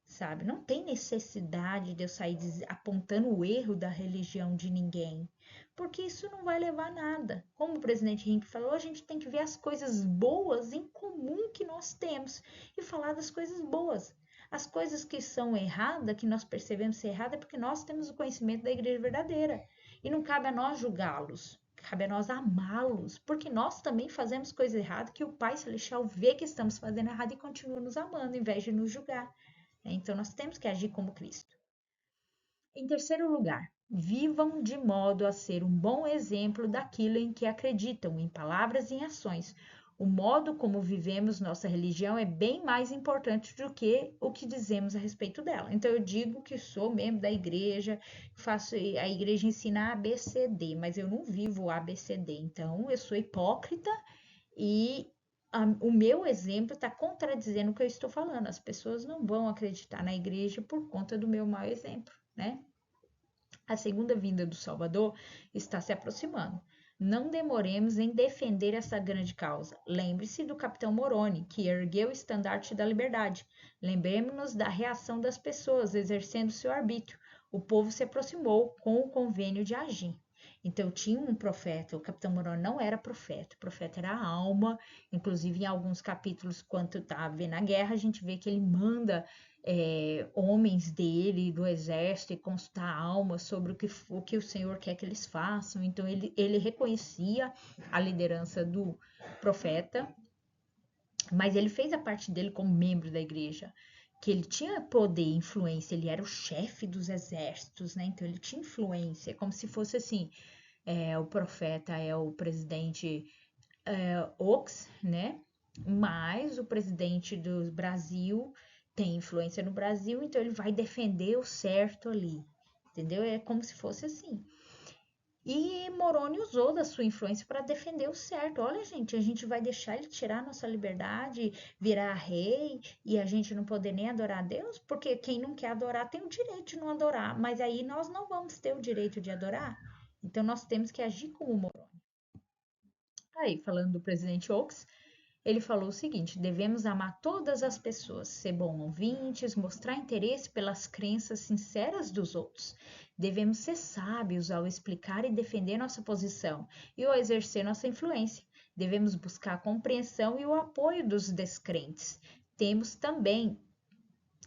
sabe? Não tem necessidade de eu sair apontando o erro da religião de ninguém, porque isso não vai levar a nada. Como o presidente Henrique falou, a gente tem que ver as coisas boas em comum que nós temos e falar das coisas boas. As coisas que são erradas, que nós percebemos ser erradas, é porque nós temos o conhecimento da igreja verdadeira. E não cabe a nós julgá-los, cabe a nós amá-los, porque nós também fazemos coisas erradas que o Pai Celestial vê que estamos fazendo errado e continua nos amando, em vez de nos julgar. Então, nós temos que agir como Cristo. Em terceiro lugar, vivam de modo a ser um bom exemplo daquilo em que acreditam, em palavras e em ações. O modo como vivemos nossa religião é bem mais importante do que o que dizemos a respeito dela. Então, eu digo que sou membro da igreja, faço a igreja ensina ABCD, mas eu não vivo ABCD. Então, eu sou hipócrita e o meu exemplo está contradizendo o que eu estou falando. As pessoas não vão acreditar na igreja por conta do meu mau exemplo, né? A segunda vinda do Salvador está se aproximando. Não demoremos em defender essa grande causa. Lembre-se do capitão Moroni, que ergueu o estandarte da liberdade. Lembremos-nos da reação das pessoas exercendo seu arbítrio. O povo se aproximou com o convênio de agir. Então, tinha um profeta, o capitão Moroni não era profeta, o profeta era a alma. Inclusive, em alguns capítulos, quando está vendo a guerra, a gente vê que ele manda homens dele, do exército, e consultar a alma sobre o que o Senhor quer que eles façam. Então, ele reconhecia a liderança do profeta, mas ele fez a parte dele como membro da igreja, que ele tinha poder e influência, ele era o chefe dos exércitos, né? Então, ele tinha influência, como se fosse assim, o profeta é o presidente Ox, né? Mas o presidente do Brasil tem influência no Brasil, então ele vai defender o certo ali, entendeu? É como se fosse assim. E Moroni usou da sua influência para defender o certo. Olha, gente, a gente vai deixar ele tirar nossa liberdade, virar rei e a gente não poder nem adorar a Deus? Porque quem não quer adorar tem o direito de não adorar, mas aí nós não vamos ter o direito de adorar. Então nós temos que agir como Moroni. Aí, falando do presidente Oaks, ele falou o seguinte: devemos amar todas as pessoas, ser bons ouvintes, mostrar interesse pelas crenças sinceras dos outros. Devemos ser sábios ao explicar e defender nossa posição e ao exercer nossa influência. Devemos buscar a compreensão e o apoio dos descrentes. Temos também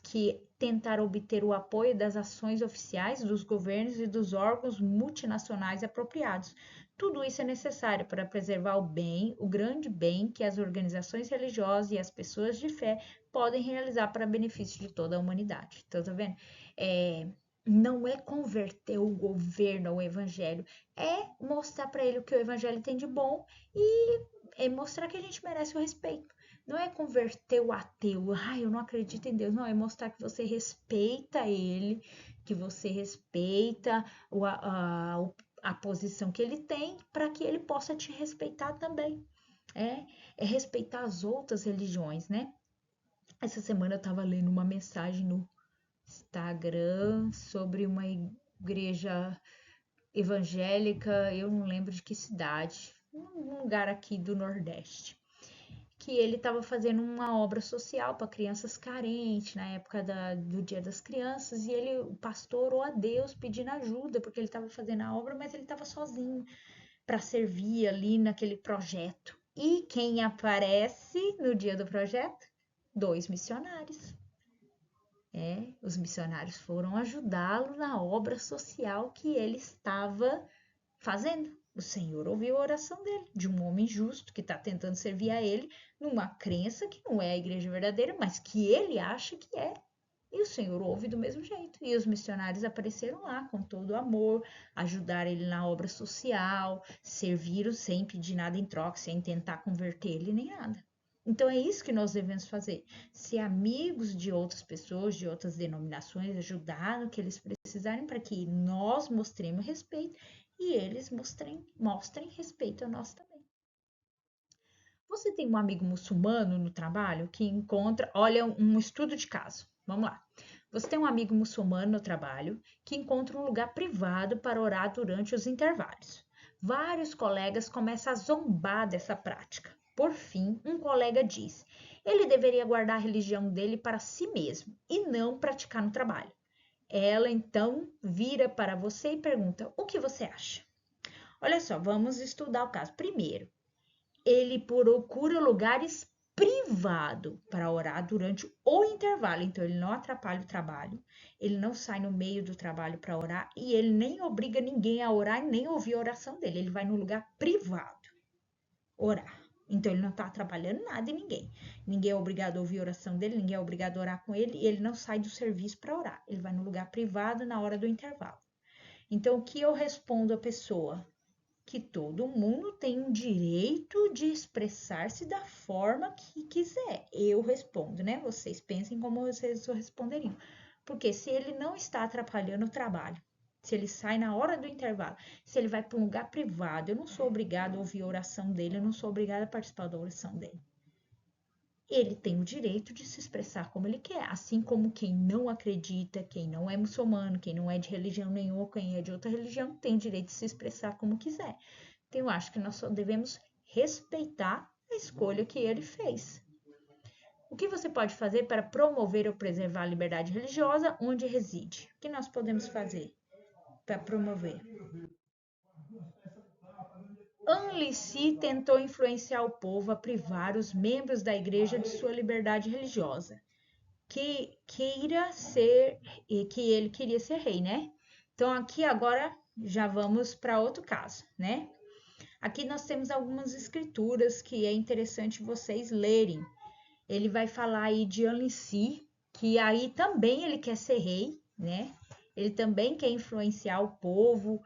que tentar obter o apoio das ações oficiais dos governos e dos órgãos multinacionais apropriados. Tudo isso é necessário para preservar o bem, o grande bem que as organizações religiosas e as pessoas de fé podem realizar para benefício de toda a humanidade. Então, tá vendo? Não é converter o governo ao evangelho, é mostrar para ele o que o evangelho tem de bom e é mostrar que a gente merece o respeito. Não é converter o ateu, eu não acredito em Deus. Não, é mostrar que você respeita ele, que você respeita a posição que ele tem, para que ele possa te respeitar também. É respeitar as outras religiões, né? Essa semana eu estava lendo uma mensagem no Instagram sobre uma igreja evangélica, eu não lembro de que cidade, um lugar aqui do Nordeste, que ele estava fazendo uma obra social para crianças carentes na época do Dia das Crianças e o pastor orou a Deus pedindo ajuda porque ele estava fazendo a obra, mas ele estava sozinho para servir ali naquele projeto. E quem aparece no dia do projeto? 2 missionários. Os missionários foram ajudá-lo na obra social que ele estava fazendo. O Senhor ouviu a oração dele, de um homem justo que está tentando servir a ele numa crença que não é a igreja verdadeira, mas que ele acha que é. E o Senhor ouve do mesmo jeito. E os missionários apareceram lá com todo o amor, ajudaram ele na obra social, serviram sem pedir nada em troca, sem tentar converter ele nem nada. Então é isso que nós devemos fazer. Ser amigos de outras pessoas, de outras denominações, ajudar no que eles precisarem para que nós mostremos respeito e eles mostrem respeito a nós também. Você tem um amigo muçulmano no trabalho que encontra, olha, um estudo de caso. Vamos lá. Você tem um amigo muçulmano no trabalho que encontra um lugar privado para orar durante os intervalos. Vários colegas começam a zombar dessa prática. Por fim, um colega diz: ele deveria guardar a religião dele para si mesmo e não praticar no trabalho. Ela então vira para você e pergunta: o que você acha? Olha só, vamos estudar o caso. Primeiro, ele procura lugares privados para orar durante o intervalo. Então, ele não atrapalha o trabalho, ele não sai no meio do trabalho para orar e ele nem obriga ninguém a orar e nem ouvir a oração dele. Ele vai no lugar privado orar. Então, ele não está atrapalhando nada e ninguém. Ninguém é obrigado a ouvir a oração dele, ninguém é obrigado a orar com ele e ele não sai do serviço para orar. Ele vai no lugar privado na hora do intervalo. Então, o que eu respondo à pessoa? Que todo mundo tem o direito de expressar-se da forma que quiser. Eu respondo, né? Vocês pensem como vocês responderiam. Porque se ele não está atrapalhando o trabalho, se ele sai na hora do intervalo, se ele vai para um lugar privado, eu não sou obrigada a ouvir a oração dele, eu não sou obrigada a participar da oração dele. Ele tem o direito de se expressar como ele quer, assim como quem não acredita, quem não é muçulmano, quem não é de religião nenhuma, quem é de outra religião, tem o direito de se expressar como quiser. Então, eu acho que nós só devemos respeitar a escolha que ele fez. O que você pode fazer para promover ou preservar a liberdade religiosa onde reside? O que nós podemos fazer para promover? Anlici tentou influenciar o povo a privar os membros da igreja de sua liberdade religiosa, que ele queria ser rei, né? Então aqui agora já vamos para outro caso, né? Aqui nós temos algumas escrituras que é interessante vocês lerem. Ele vai falar aí de Anlici, que aí também ele quer ser rei, né? Ele também quer influenciar o povo.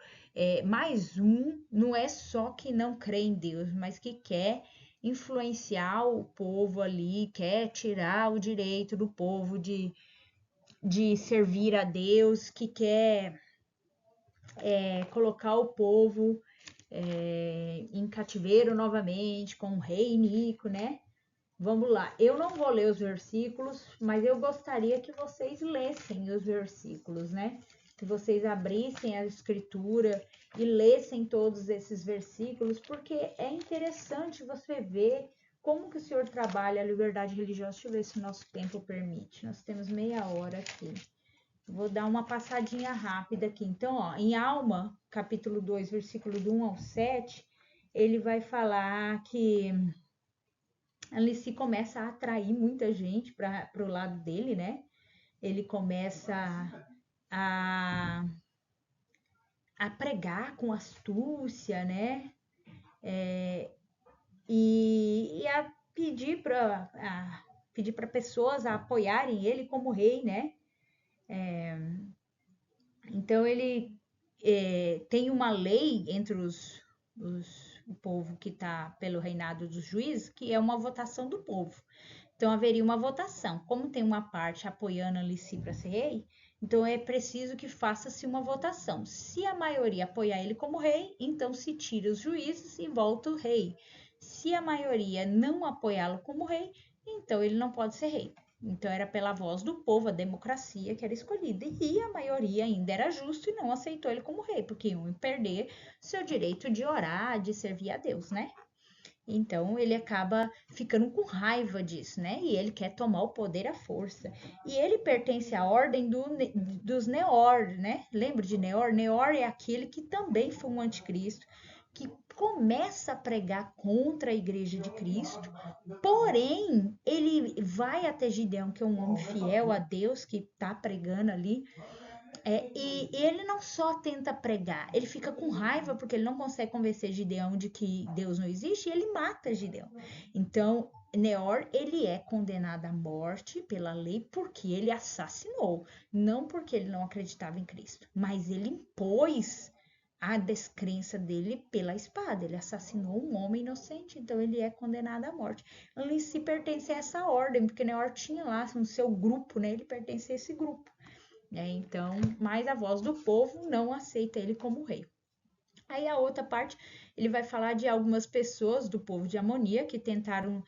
Mais um, não é só que não crê em Deus, mas que quer influenciar o povo ali, quer tirar o direito do povo de servir a Deus, que quer colocar o povo em cativeiro novamente, com o rei Nico, né? Vamos lá, eu não vou ler os versículos, mas eu gostaria que vocês lessem os versículos, né? Que vocês abrissem a escritura e lessem todos esses versículos, porque é interessante você ver como que o Senhor trabalha a liberdade religiosa. Deixa eu ver se o nosso tempo permite. Nós temos meia hora aqui. Vou dar uma passadinha rápida aqui. Então, ó, em Alma, capítulo 2, versículo do 1 ao 7, ele vai falar que Alice começa a atrair muita gente para o lado dele, né? Ele começa a, a pregar com astúcia, né? E a pedir para pessoas a apoiarem ele como rei, né? Então ele tem uma lei entre o povo que está pelo reinado dos juízes, que é uma votação do povo. Então haveria uma votação. Como tem uma parte apoiando Alici para ser rei, então é preciso que faça-se uma votação. Se a maioria apoiar ele como rei, então se tira os juízes e volta o rei. Se a maioria não apoiá-lo como rei, então ele não pode ser rei. Então era pela voz do povo, a democracia que era escolhida. E a maioria ainda era justo e não aceitou ele como rei, porque iam perder seu direito de orar, de servir a Deus, né? Então ele acaba ficando com raiva disso, né? E ele quer tomar o poder à força. E ele pertence à ordem dos Neor, né? Lembra de Neor? Neor é aquele que também foi um anticristo, que começa a pregar contra a igreja de Cristo, porém ele vai até Gideão, que é um homem fiel a Deus, que está pregando ali, e ele não só tenta pregar, ele fica com raiva porque ele não consegue convencer Gideão de que Deus não existe e ele mata Gideão. Então, Neor, ele é condenado à morte pela lei porque ele assassinou, não porque ele não acreditava em Cristo, mas ele impôs a descrença dele pela espada. Ele assassinou um homem inocente, então ele é condenado à morte. Ele se pertence a essa ordem, porque Neor tinha lá no seu grupo, né? Ele pertence a esse grupo. Então, mas a voz do povo não aceita ele como rei. Aí a outra parte, ele vai falar de algumas pessoas do povo de Amonia que tentaram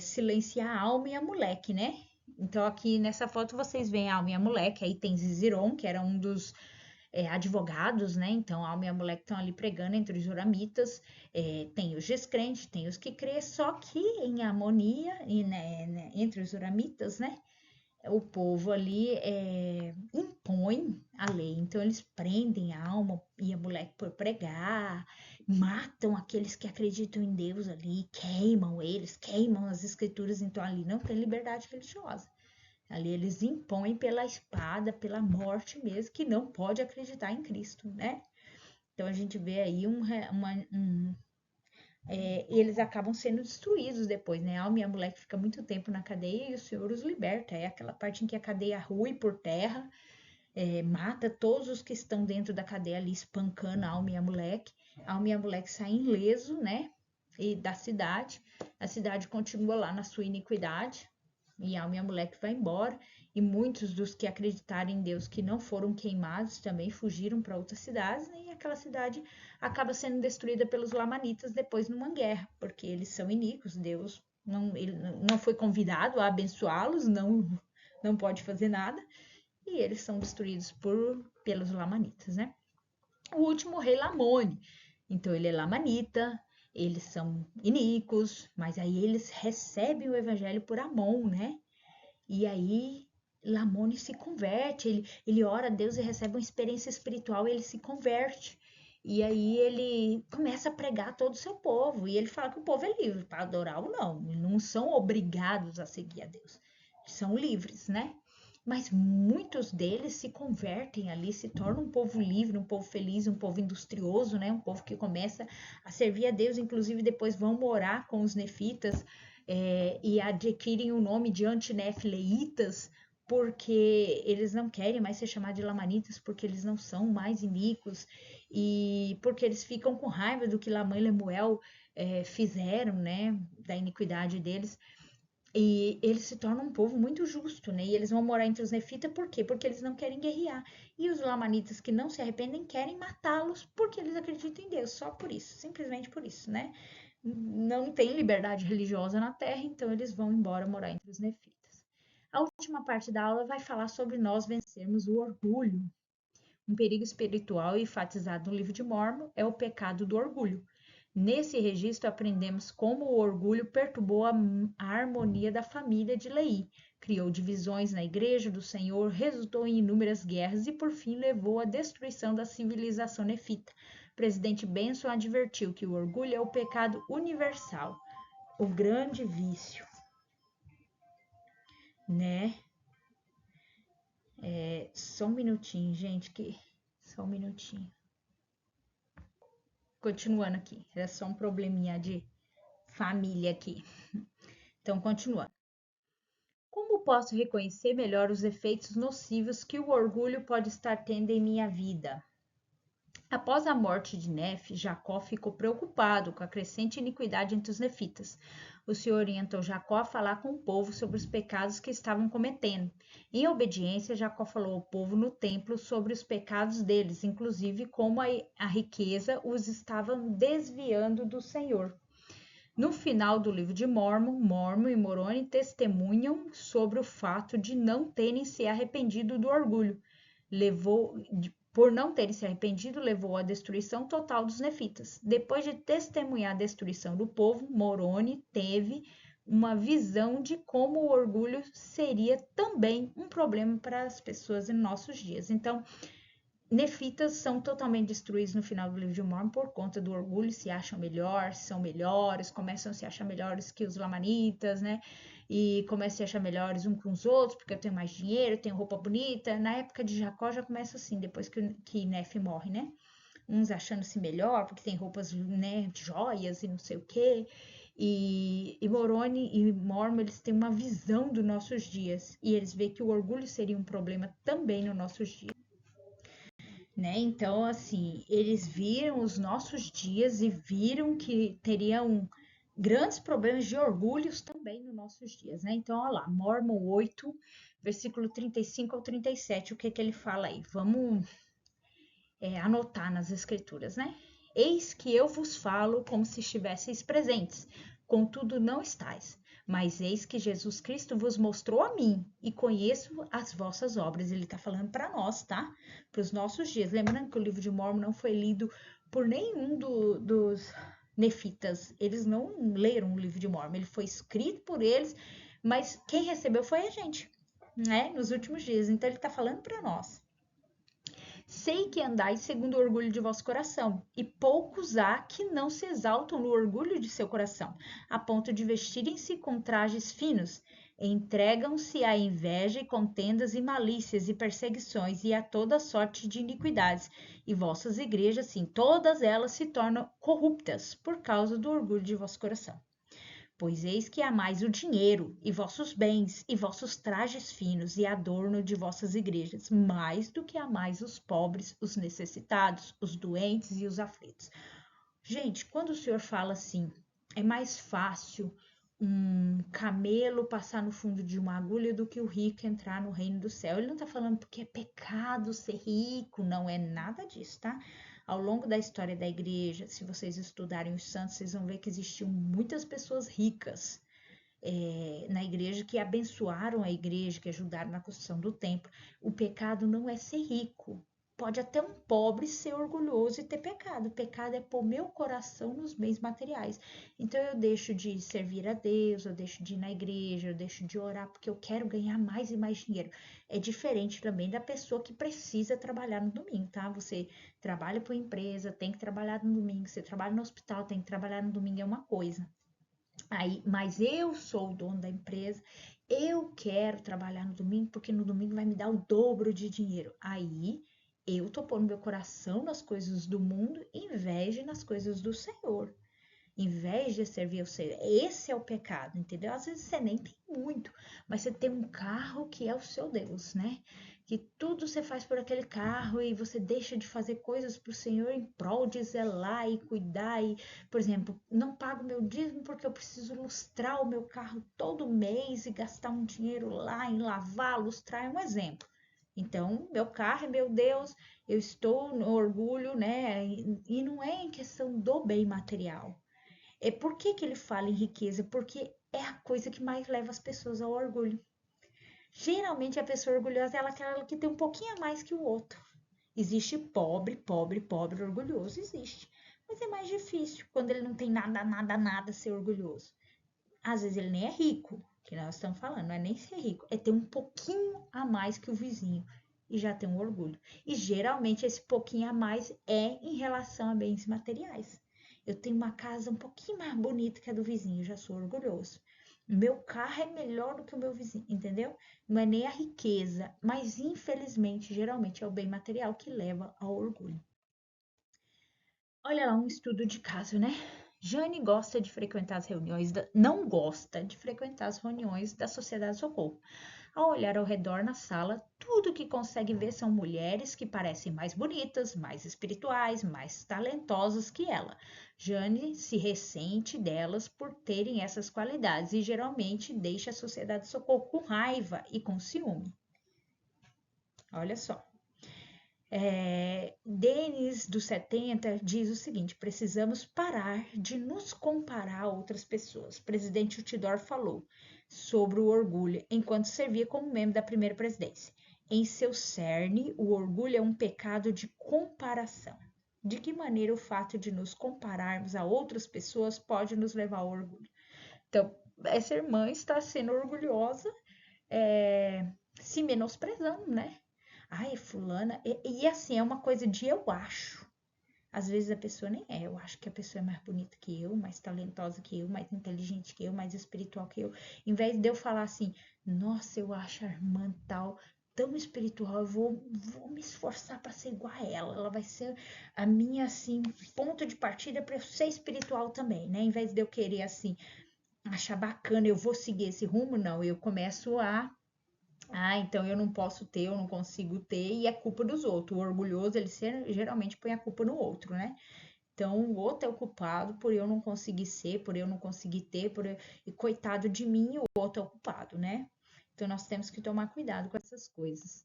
silenciar a Alma e a Moleque, né? Então aqui nessa foto vocês veem a Alma e a Moleque, aí tem Ziziron, que era um dos advogados, né? Então a Alma e a Moleque estão ali pregando entre os uramitas, tem os descrentes, tem os que crê, só que em Amonia, entre os uramitas, né? O povo ali impõe a lei, então eles prendem a alma e a mulher por pregar, matam aqueles que acreditam em Deus ali, queimam eles, queimam as escrituras, então ali não tem liberdade religiosa. Ali eles impõem pela espada, pela morte mesmo, que não pode acreditar em Cristo, né? Então a gente vê aí e eles acabam sendo destruídos depois, né? A alma e a moleque fica muito tempo na cadeia e o Senhor os liberta. É aquela parte em que a cadeia rui por terra, mata todos os que estão dentro da cadeia ali, espancando a alma e a moleque. A alma e a moleque saem ileso, né? E da cidade. A cidade continua lá na sua iniquidade. E a alma e a moleque vai embora. E muitos dos que acreditaram em Deus que não foram queimados também fugiram para outras cidades, né? E aquela cidade acaba sendo destruída pelos lamanitas depois numa guerra, porque eles são iníquos, Deus ele não foi convidado a abençoá-los, não pode fazer nada, e eles são destruídos pelos lamanitas, né? O último rei Lamone, então ele é lamanita, eles são iníquos, mas aí eles recebem o evangelho por Amon, né? E aí Lamone se converte, ele ora a Deus e recebe uma experiência espiritual, e ele se converte. E aí ele começa a pregar a todo o seu povo, e ele fala que o povo é livre para adorar ou não, não são obrigados a seguir a Deus, são livres, né? Mas muitos deles se convertem ali, se tornam um povo livre, um povo feliz, um povo industrioso, né? Um povo que começa a servir a Deus, inclusive depois vão morar com os nefitas, e adquirem o nome de antinefleitas, porque eles não querem mais ser chamados de lamanitas, porque eles não são mais iníquos, e porque eles ficam com raiva do que Lamã e Lemuel fizeram, né, da iniquidade deles. E eles se tornam um povo muito justo, né? E eles vão morar entre os nefitas, por quê? Porque eles não querem guerrear. E os lamanitas que não se arrependem querem matá-los porque eles acreditam em Deus, só por isso, simplesmente por isso, né? Não tem liberdade religiosa na terra, então eles vão embora morar entre os nefitas. A última parte da aula vai falar sobre nós vencermos o orgulho. Um perigo espiritual enfatizado no livro de Mórmon é o pecado do orgulho. Nesse registro, aprendemos como o orgulho perturbou a harmonia da família de Leí, criou divisões na igreja do Senhor, resultou em inúmeras guerras e, por fim, levou à destruição da civilização nefita. O presidente Benson advertiu que o orgulho é o pecado universal, o grande vício, né? Só um minutinho, gente, só um minutinho. Continuando aqui, é só um probleminha de família aqui. Então, continuando. Como posso reconhecer melhor os efeitos nocivos que o orgulho pode estar tendo em minha vida? Após a morte de Nef, Jacó ficou preocupado com a crescente iniquidade entre os nefitas. O Senhor orientou Jacó a falar com o povo sobre os pecados que estavam cometendo. Em obediência, Jacó falou ao povo no templo sobre os pecados deles, inclusive como a riqueza os estava desviando do Senhor. No final do livro de Mórmon, Mórmon e Moroni testemunham sobre o fato de não terem se arrependido do orgulho. por não terem se arrependido, levou à destruição total dos nefitas. Depois de testemunhar a destruição do povo, Moroni teve uma visão de como o orgulho seria também um problema para as pessoas em nossos dias. Então, nefitas são totalmente destruídos no final do livro de Mormon por conta do orgulho, se acham melhor, são melhores, começam a se achar melhores que os lamanitas, né? E começam a se achar melhores uns com os outros, porque eu tenho mais dinheiro, eu tenho roupa bonita. Na época de Jacó já começa assim, depois que Nefe morre, né? Uns achando-se melhor, porque tem roupas, né, joias e não sei o quê. E Moroni e Mormon, eles têm uma visão dos nossos dias. E eles veem que o orgulho seria um problema também nos nossos dias. Né? Então, assim, eles viram os nossos dias e viram que teriam grandes problemas de orgulhos também nos nossos dias, né? Então, olha lá, Mormon 8, versículo 35 ao 37, o que ele fala aí? Vamos anotar nas escrituras, né? Eis que eu vos falo como se estivesseis presentes, contudo não estáis. Mas eis que Jesus Cristo vos mostrou a mim e conheço as vossas obras. Ele está falando para nós, tá? Para os nossos dias. Lembrando que o livro de Mormon não foi lido por nenhum dos nefitas. Eles não leram o livro de Mormon. Ele foi escrito por eles, mas quem recebeu foi a gente, né? Nos últimos dias. Então ele está falando para nós. Sei que andais segundo o orgulho de vosso coração, e poucos há que não se exaltam no orgulho de seu coração, a ponto de vestirem-se com trajes finos, entregam-se à inveja e contendas e malícias e perseguições e a toda sorte de iniquidades, e vossas igrejas, sim, todas elas se tornam corruptas por causa do orgulho de vosso coração. Pois eis que amais o dinheiro, e vossos bens, e vossos trajes finos, e adorno de vossas igrejas, mais do que amais os pobres, os necessitados, os doentes e os aflitos. Gente, quando o Senhor fala assim, é mais fácil um camelo passar no fundo de uma agulha do que o rico entrar no reino do céu. Ele não está falando porque é pecado ser rico, não é nada disso, tá? Ao longo da história da igreja, se vocês estudarem os santos, vocês vão ver que existiam muitas pessoas ricas na igreja que abençoaram a igreja, que ajudaram na construção do templo. O pecado não é ser rico. Pode até um pobre ser orgulhoso e ter pecado. O pecado é pôr meu coração nos bens materiais. Então eu deixo de servir a Deus, eu deixo de ir na igreja, eu deixo de orar porque eu quero ganhar mais e mais dinheiro. É diferente também da pessoa que precisa trabalhar no domingo, tá? Você trabalha para uma empresa, tem que trabalhar no domingo. Você trabalha no hospital, tem que trabalhar no domingo, é uma coisa. Aí, mas eu sou o dono da empresa, eu quero trabalhar no domingo porque no domingo vai me dar o dobro de dinheiro. Aí eu tô pondo meu coração nas coisas do mundo em vez de nas coisas do Senhor. Em vez de servir ao Senhor. Esse é o pecado, entendeu? Às vezes você nem tem muito, mas você tem um carro que é o seu Deus, né? Que tudo você faz por aquele carro e você deixa de fazer coisas para o Senhor em prol de zelar e cuidar. E, por exemplo, não pago meu dízimo porque eu preciso lustrar o meu carro todo mês e gastar um dinheiro lá em lavar, lustrar, é um exemplo. Então, meu carro é meu Deus, eu estou no orgulho, né? E não é em questão do bem material. Por que ele fala em riqueza? Porque é a coisa que mais leva as pessoas ao orgulho. Geralmente a pessoa orgulhosa é aquela que tem um pouquinho a mais que o outro. Existe pobre, pobre, pobre, orgulhoso, existe. Mas é mais difícil quando ele não tem nada, nada, nada ser orgulhoso. Às vezes ele nem é rico, que nós estamos falando, não é nem ser rico, é ter um pouquinho a mais que o vizinho e já tem um orgulho. E geralmente esse pouquinho a mais é em relação a bens materiais. Eu tenho uma casa um pouquinho mais bonita que a do vizinho, já sou orgulhoso. Meu carro é melhor do que o meu vizinho, entendeu? Não é nem a riqueza, mas infelizmente, geralmente é o bem material que leva ao orgulho. Olha lá um estudo de caso, né? Jane gosta de frequentar as reuniões, não gosta de frequentar as reuniões da Sociedade Socorro. Ao olhar ao redor na sala, tudo que consegue ver são mulheres que parecem mais bonitas, mais espirituais, mais talentosas que ela. Jane se ressente delas por terem essas qualidades e geralmente deixa a Sociedade Socorro com raiva e com ciúme. Olha só. Denis, dos 70, diz o seguinte: precisamos parar de nos comparar a outras pessoas. O presidente Utidor falou sobre o orgulho enquanto servia como membro da primeira presidência. Em seu cerne, o orgulho é um pecado de comparação. De que maneira o fato de nos compararmos a outras pessoas pode nos levar ao orgulho? Então, essa irmã está sendo orgulhosa, se menosprezando, né? Ai, fulana. E assim, é uma coisa de eu acho. Às vezes a pessoa nem é. Eu acho que a pessoa é mais bonita que eu, mais talentosa que eu, mais inteligente que eu, mais espiritual que eu. Em vez de eu falar assim, nossa, eu acho a irmã tal tão espiritual, eu vou me esforçar para ser igual a ela. Ela vai ser a minha, assim, ponto de partida para eu ser espiritual também, né? Em vez de eu querer, assim, achar bacana, eu vou seguir esse rumo, não. Eu começo então eu não posso ter, eu não consigo ter, e é culpa dos outros. O orgulhoso, ele geralmente põe a culpa no outro, né? Então, o outro é o culpado por eu não conseguir ser, por eu não conseguir ter, e coitado de mim, o outro é o culpado, né? Então, nós temos que tomar cuidado com essas coisas.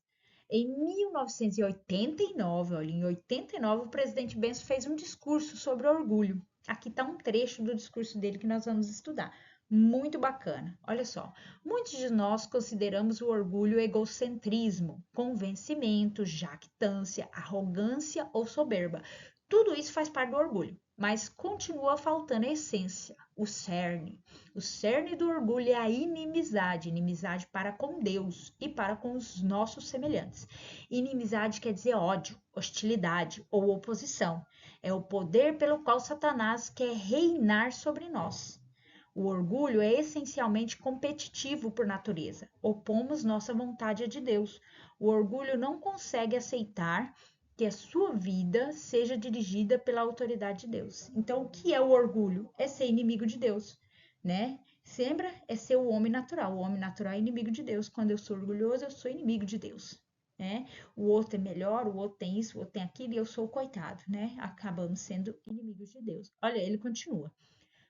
Em 1989, olha, em 89, o presidente Benson fez um discurso sobre orgulho. Aqui está um trecho do discurso dele que nós vamos estudar. Muito bacana. Olha só. Muitos de nós consideramos o orgulho egocentrismo, convencimento, jactância, arrogância ou soberba. Tudo isso faz parte do orgulho, mas continua faltando a essência, o cerne. O cerne do orgulho é a inimizade, inimizade para com Deus e para com os nossos semelhantes. Inimizade quer dizer ódio, hostilidade ou oposição. É o poder pelo qual Satanás quer reinar sobre nós. O orgulho é essencialmente competitivo por natureza. Opomos nossa vontade à de Deus. O orgulho não consegue aceitar que a sua vida seja dirigida pela autoridade de Deus. Então, o que é o orgulho? É ser inimigo de Deus, né? Sempre é ser o homem natural. O homem natural é inimigo de Deus. Quando eu sou orgulhoso, eu sou inimigo de Deus, né? O outro é melhor, o outro tem isso, o outro tem aquilo, e eu sou o coitado, né? Acabamos sendo inimigos de Deus. Olha, ele continua.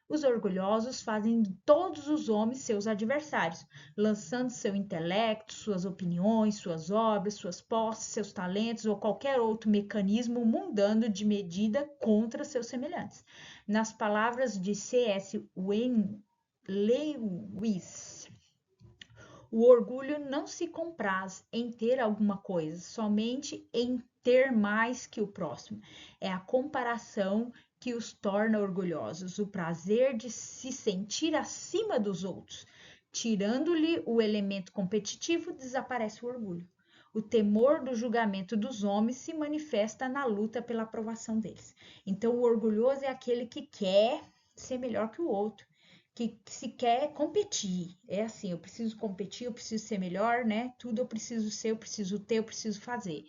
Os orgulhosos fazem de todos os homens seus adversários, lançando seu intelecto, suas opiniões, suas obras, suas posses, seus talentos ou qualquer outro mecanismo mundano de medida contra seus semelhantes. Nas palavras de C.S. Lewis, o orgulho não se compraz em ter alguma coisa, somente em ter mais que o próximo. É a comparação que os torna orgulhosos, o prazer de se sentir acima dos outros. Tirando-lhe o elemento competitivo, desaparece o orgulho. O temor do julgamento dos homens se manifesta na luta pela aprovação deles. Então, o orgulhoso é aquele que quer ser melhor que o outro, que se quer competir. É assim, eu preciso competir, eu preciso ser melhor, né? Tudo eu preciso ser, eu preciso ter, eu preciso fazer.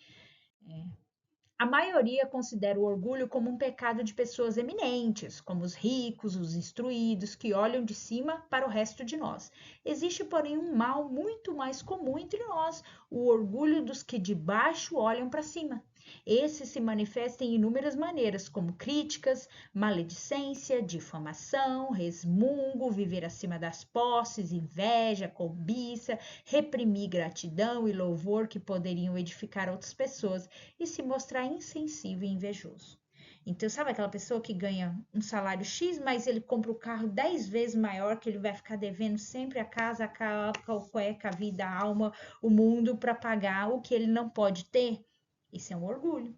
A maioria considera o orgulho como um pecado de pessoas eminentes, como os ricos, os instruídos, que olham de cima para o resto de nós. Existe, porém, um mal muito mais comum entre nós, o orgulho dos que de baixo olham para cima. Esse se manifesta em inúmeras maneiras, como críticas, maledicência, difamação, resmungo, viver acima das posses, inveja, cobiça, reprimir gratidão e louvor que poderiam edificar outras pessoas e se mostrar insensível e invejoso. Então, sabe aquela pessoa que ganha um salário X, mas ele compra o carro 10 vezes maior, que ele vai ficar devendo sempre a casa, a cueca, a vida, a alma, o mundo para pagar o que ele não pode ter? Isso é um orgulho.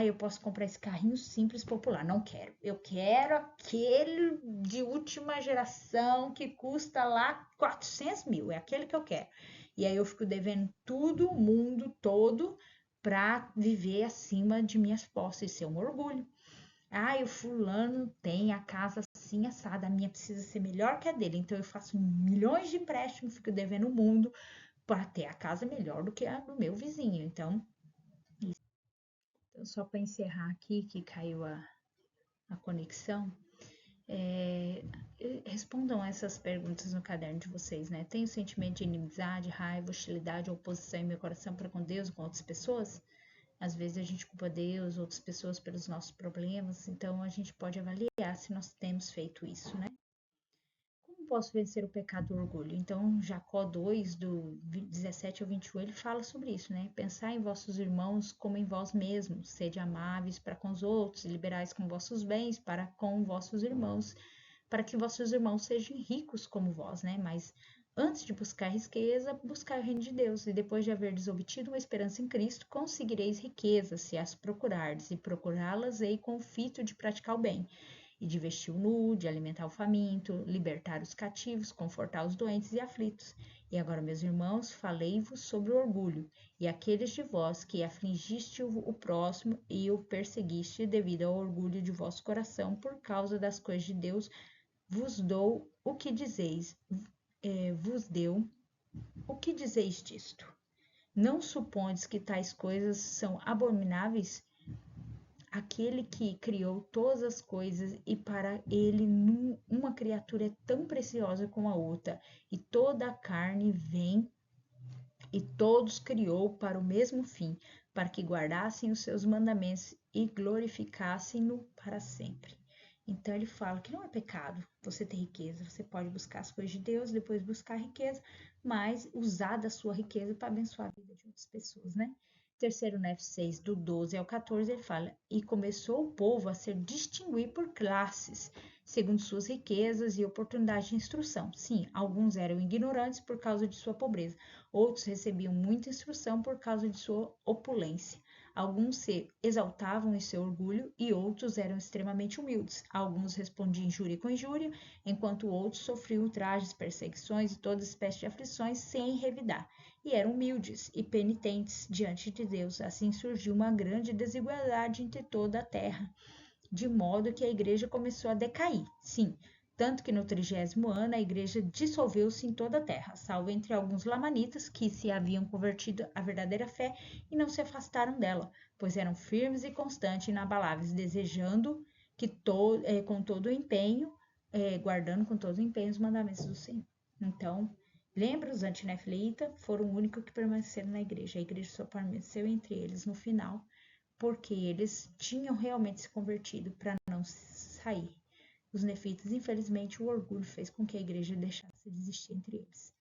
Eu posso comprar esse carrinho simples popular. Não quero. Eu quero aquele de última geração que custa lá 400 mil. É aquele que eu quero. E aí eu fico devendo tudo, o mundo todo, para viver acima de minhas posses. Isso é um orgulho. O fulano tem a casa assim assada, a minha precisa ser melhor que a dele. Então eu faço milhões de empréstimos, fico devendo o mundo para ter a casa melhor do que a do meu vizinho. Então, só para encerrar aqui, que caiu a conexão, é, respondam essas perguntas no caderno de vocês, né? Tenho sentimento de inimizade, raiva, hostilidade, oposição em meu coração para com Deus, com outras pessoas? Às vezes a gente culpa Deus, outras pessoas pelos nossos problemas, então a gente pode avaliar se nós temos feito isso, né? Como posso vencer o pecado do orgulho? Então, Jacó 2, do 17 ao 21, ele fala sobre isso, né? Pensar em vossos irmãos como em vós mesmos, sede amáveis para com os outros, liberais com vossos bens para com vossos irmãos, para que vossos irmãos sejam ricos como vós, né? Mas Antes de buscar riqueza, buscar o reino de Deus, e depois de haverdes obtido uma esperança em Cristo, conseguireis riquezas, se as procurardes, e procurá-las-ei com o fito de praticar o bem, e de vestir o nu, de alimentar o faminto, libertar os cativos, confortar os doentes e aflitos. E agora, meus irmãos, falei-vos sobre o orgulho, e aqueles de vós que afligiste o próximo e o perseguiste devido ao orgulho de vosso coração, por causa das coisas de Deus, vos dou o que dizeis, vos deu o que dizeis disto? Não supondes que tais coisas são abomináveis? Aquele que criou todas as coisas e para ele uma criatura é tão preciosa como a outra, e toda a carne vem e todos criou para o mesmo fim, para que guardassem os seus mandamentos e glorificassem-no para sempre. Então ele fala que não é pecado você ter riqueza, você pode buscar as coisas de Deus, depois buscar a riqueza, mas usar da sua riqueza para abençoar a vida de outras pessoas, né? Terceiro Nef 6, do 12 ao 14, ele fala: E começou o povo a se distinguir por classes, segundo suas riquezas e oportunidades de instrução. Sim, alguns eram ignorantes por causa de sua pobreza, outros recebiam muita instrução por causa de sua opulência. Alguns se exaltavam em seu orgulho e outros eram extremamente humildes. Alguns respondiam injúria com injúria, enquanto outros sofriam ultrajes, perseguições e toda espécie de aflições sem revidar. E eram humildes e penitentes diante de Deus. Assim surgiu uma grande desigualdade entre toda a terra, de modo que a igreja começou a decair. Sim, tanto que no 30º ano a igreja dissolveu-se em toda a terra, salvo entre alguns lamanitas que se haviam convertido à verdadeira fé e não se afastaram dela, pois eram firmes e constantes e inabaláveis, desejando que com todo o empenho, guardando com todo o empenho os mandamentos do Senhor. Então, lembra, os antinefilitas foram o único que permaneceram na igreja. A igreja só permaneceu entre eles no final, porque eles tinham realmente se convertido para não sair. Os nefitas, infelizmente, o orgulho fez com que a igreja deixasse de existir entre eles.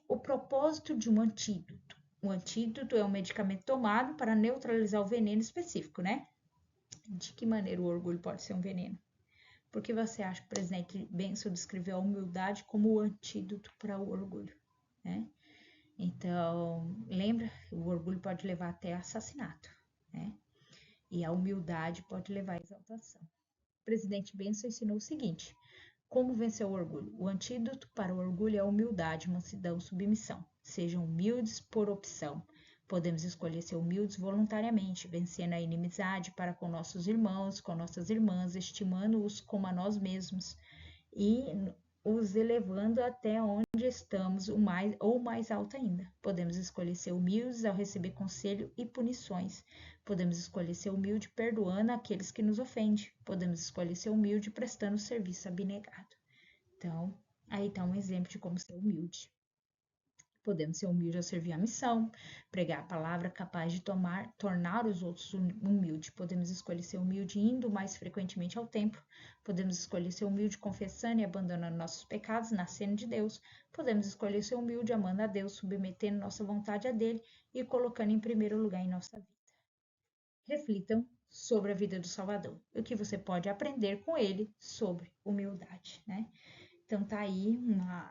O propósito de um antídoto. O antídoto é um medicamento tomado para neutralizar o veneno específico, né? De que maneira o orgulho pode ser um veneno? Por que você acha que o presidente Benson descreveu a humildade como o antídoto para o orgulho, né? Então, lembra? O orgulho pode levar até assassinato, né? E a humildade pode levar à exaltação. O presidente Benson ensinou o seguinte: como vencer o orgulho? O antídoto para o orgulho é a humildade, mansidão, submissão. Sejam humildes por opção. Podemos escolher ser humildes voluntariamente, vencendo a inimizade para com nossos irmãos, com nossas irmãs, estimando-os como a nós mesmos e os elevando até onde estamos, ou mais alto ainda. Podemos escolher ser humildes ao receber conselho e punições. Podemos escolher ser humilde perdoando aqueles que nos ofendem. Podemos escolher ser humilde prestando serviço abnegado. Então, aí está um exemplo de como ser humilde. Podemos ser humildes ao servir a missão, pregar a palavra capaz de tornar os outros humildes. Podemos escolher ser humilde indo mais frequentemente ao templo. Podemos escolher ser humilde confessando e abandonando nossos pecados, nascendo de Deus. Podemos escolher ser humilde amando a Deus, submetendo nossa vontade a dele e colocando em primeiro lugar em nossa vida. Reflitam sobre a vida do Salvador, o que você pode aprender com ele sobre humildade, né? Então tá aí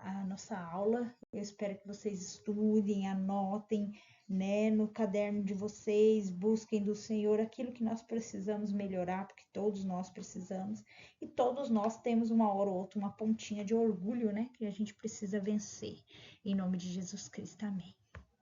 a nossa aula. Eu espero que vocês estudem, anotem, né, no caderno de vocês, busquem do Senhor aquilo que nós precisamos melhorar, porque todos nós precisamos, e todos nós temos uma hora ou outra uma pontinha de orgulho, né, que a gente precisa vencer. Em nome de Jesus Cristo, amém.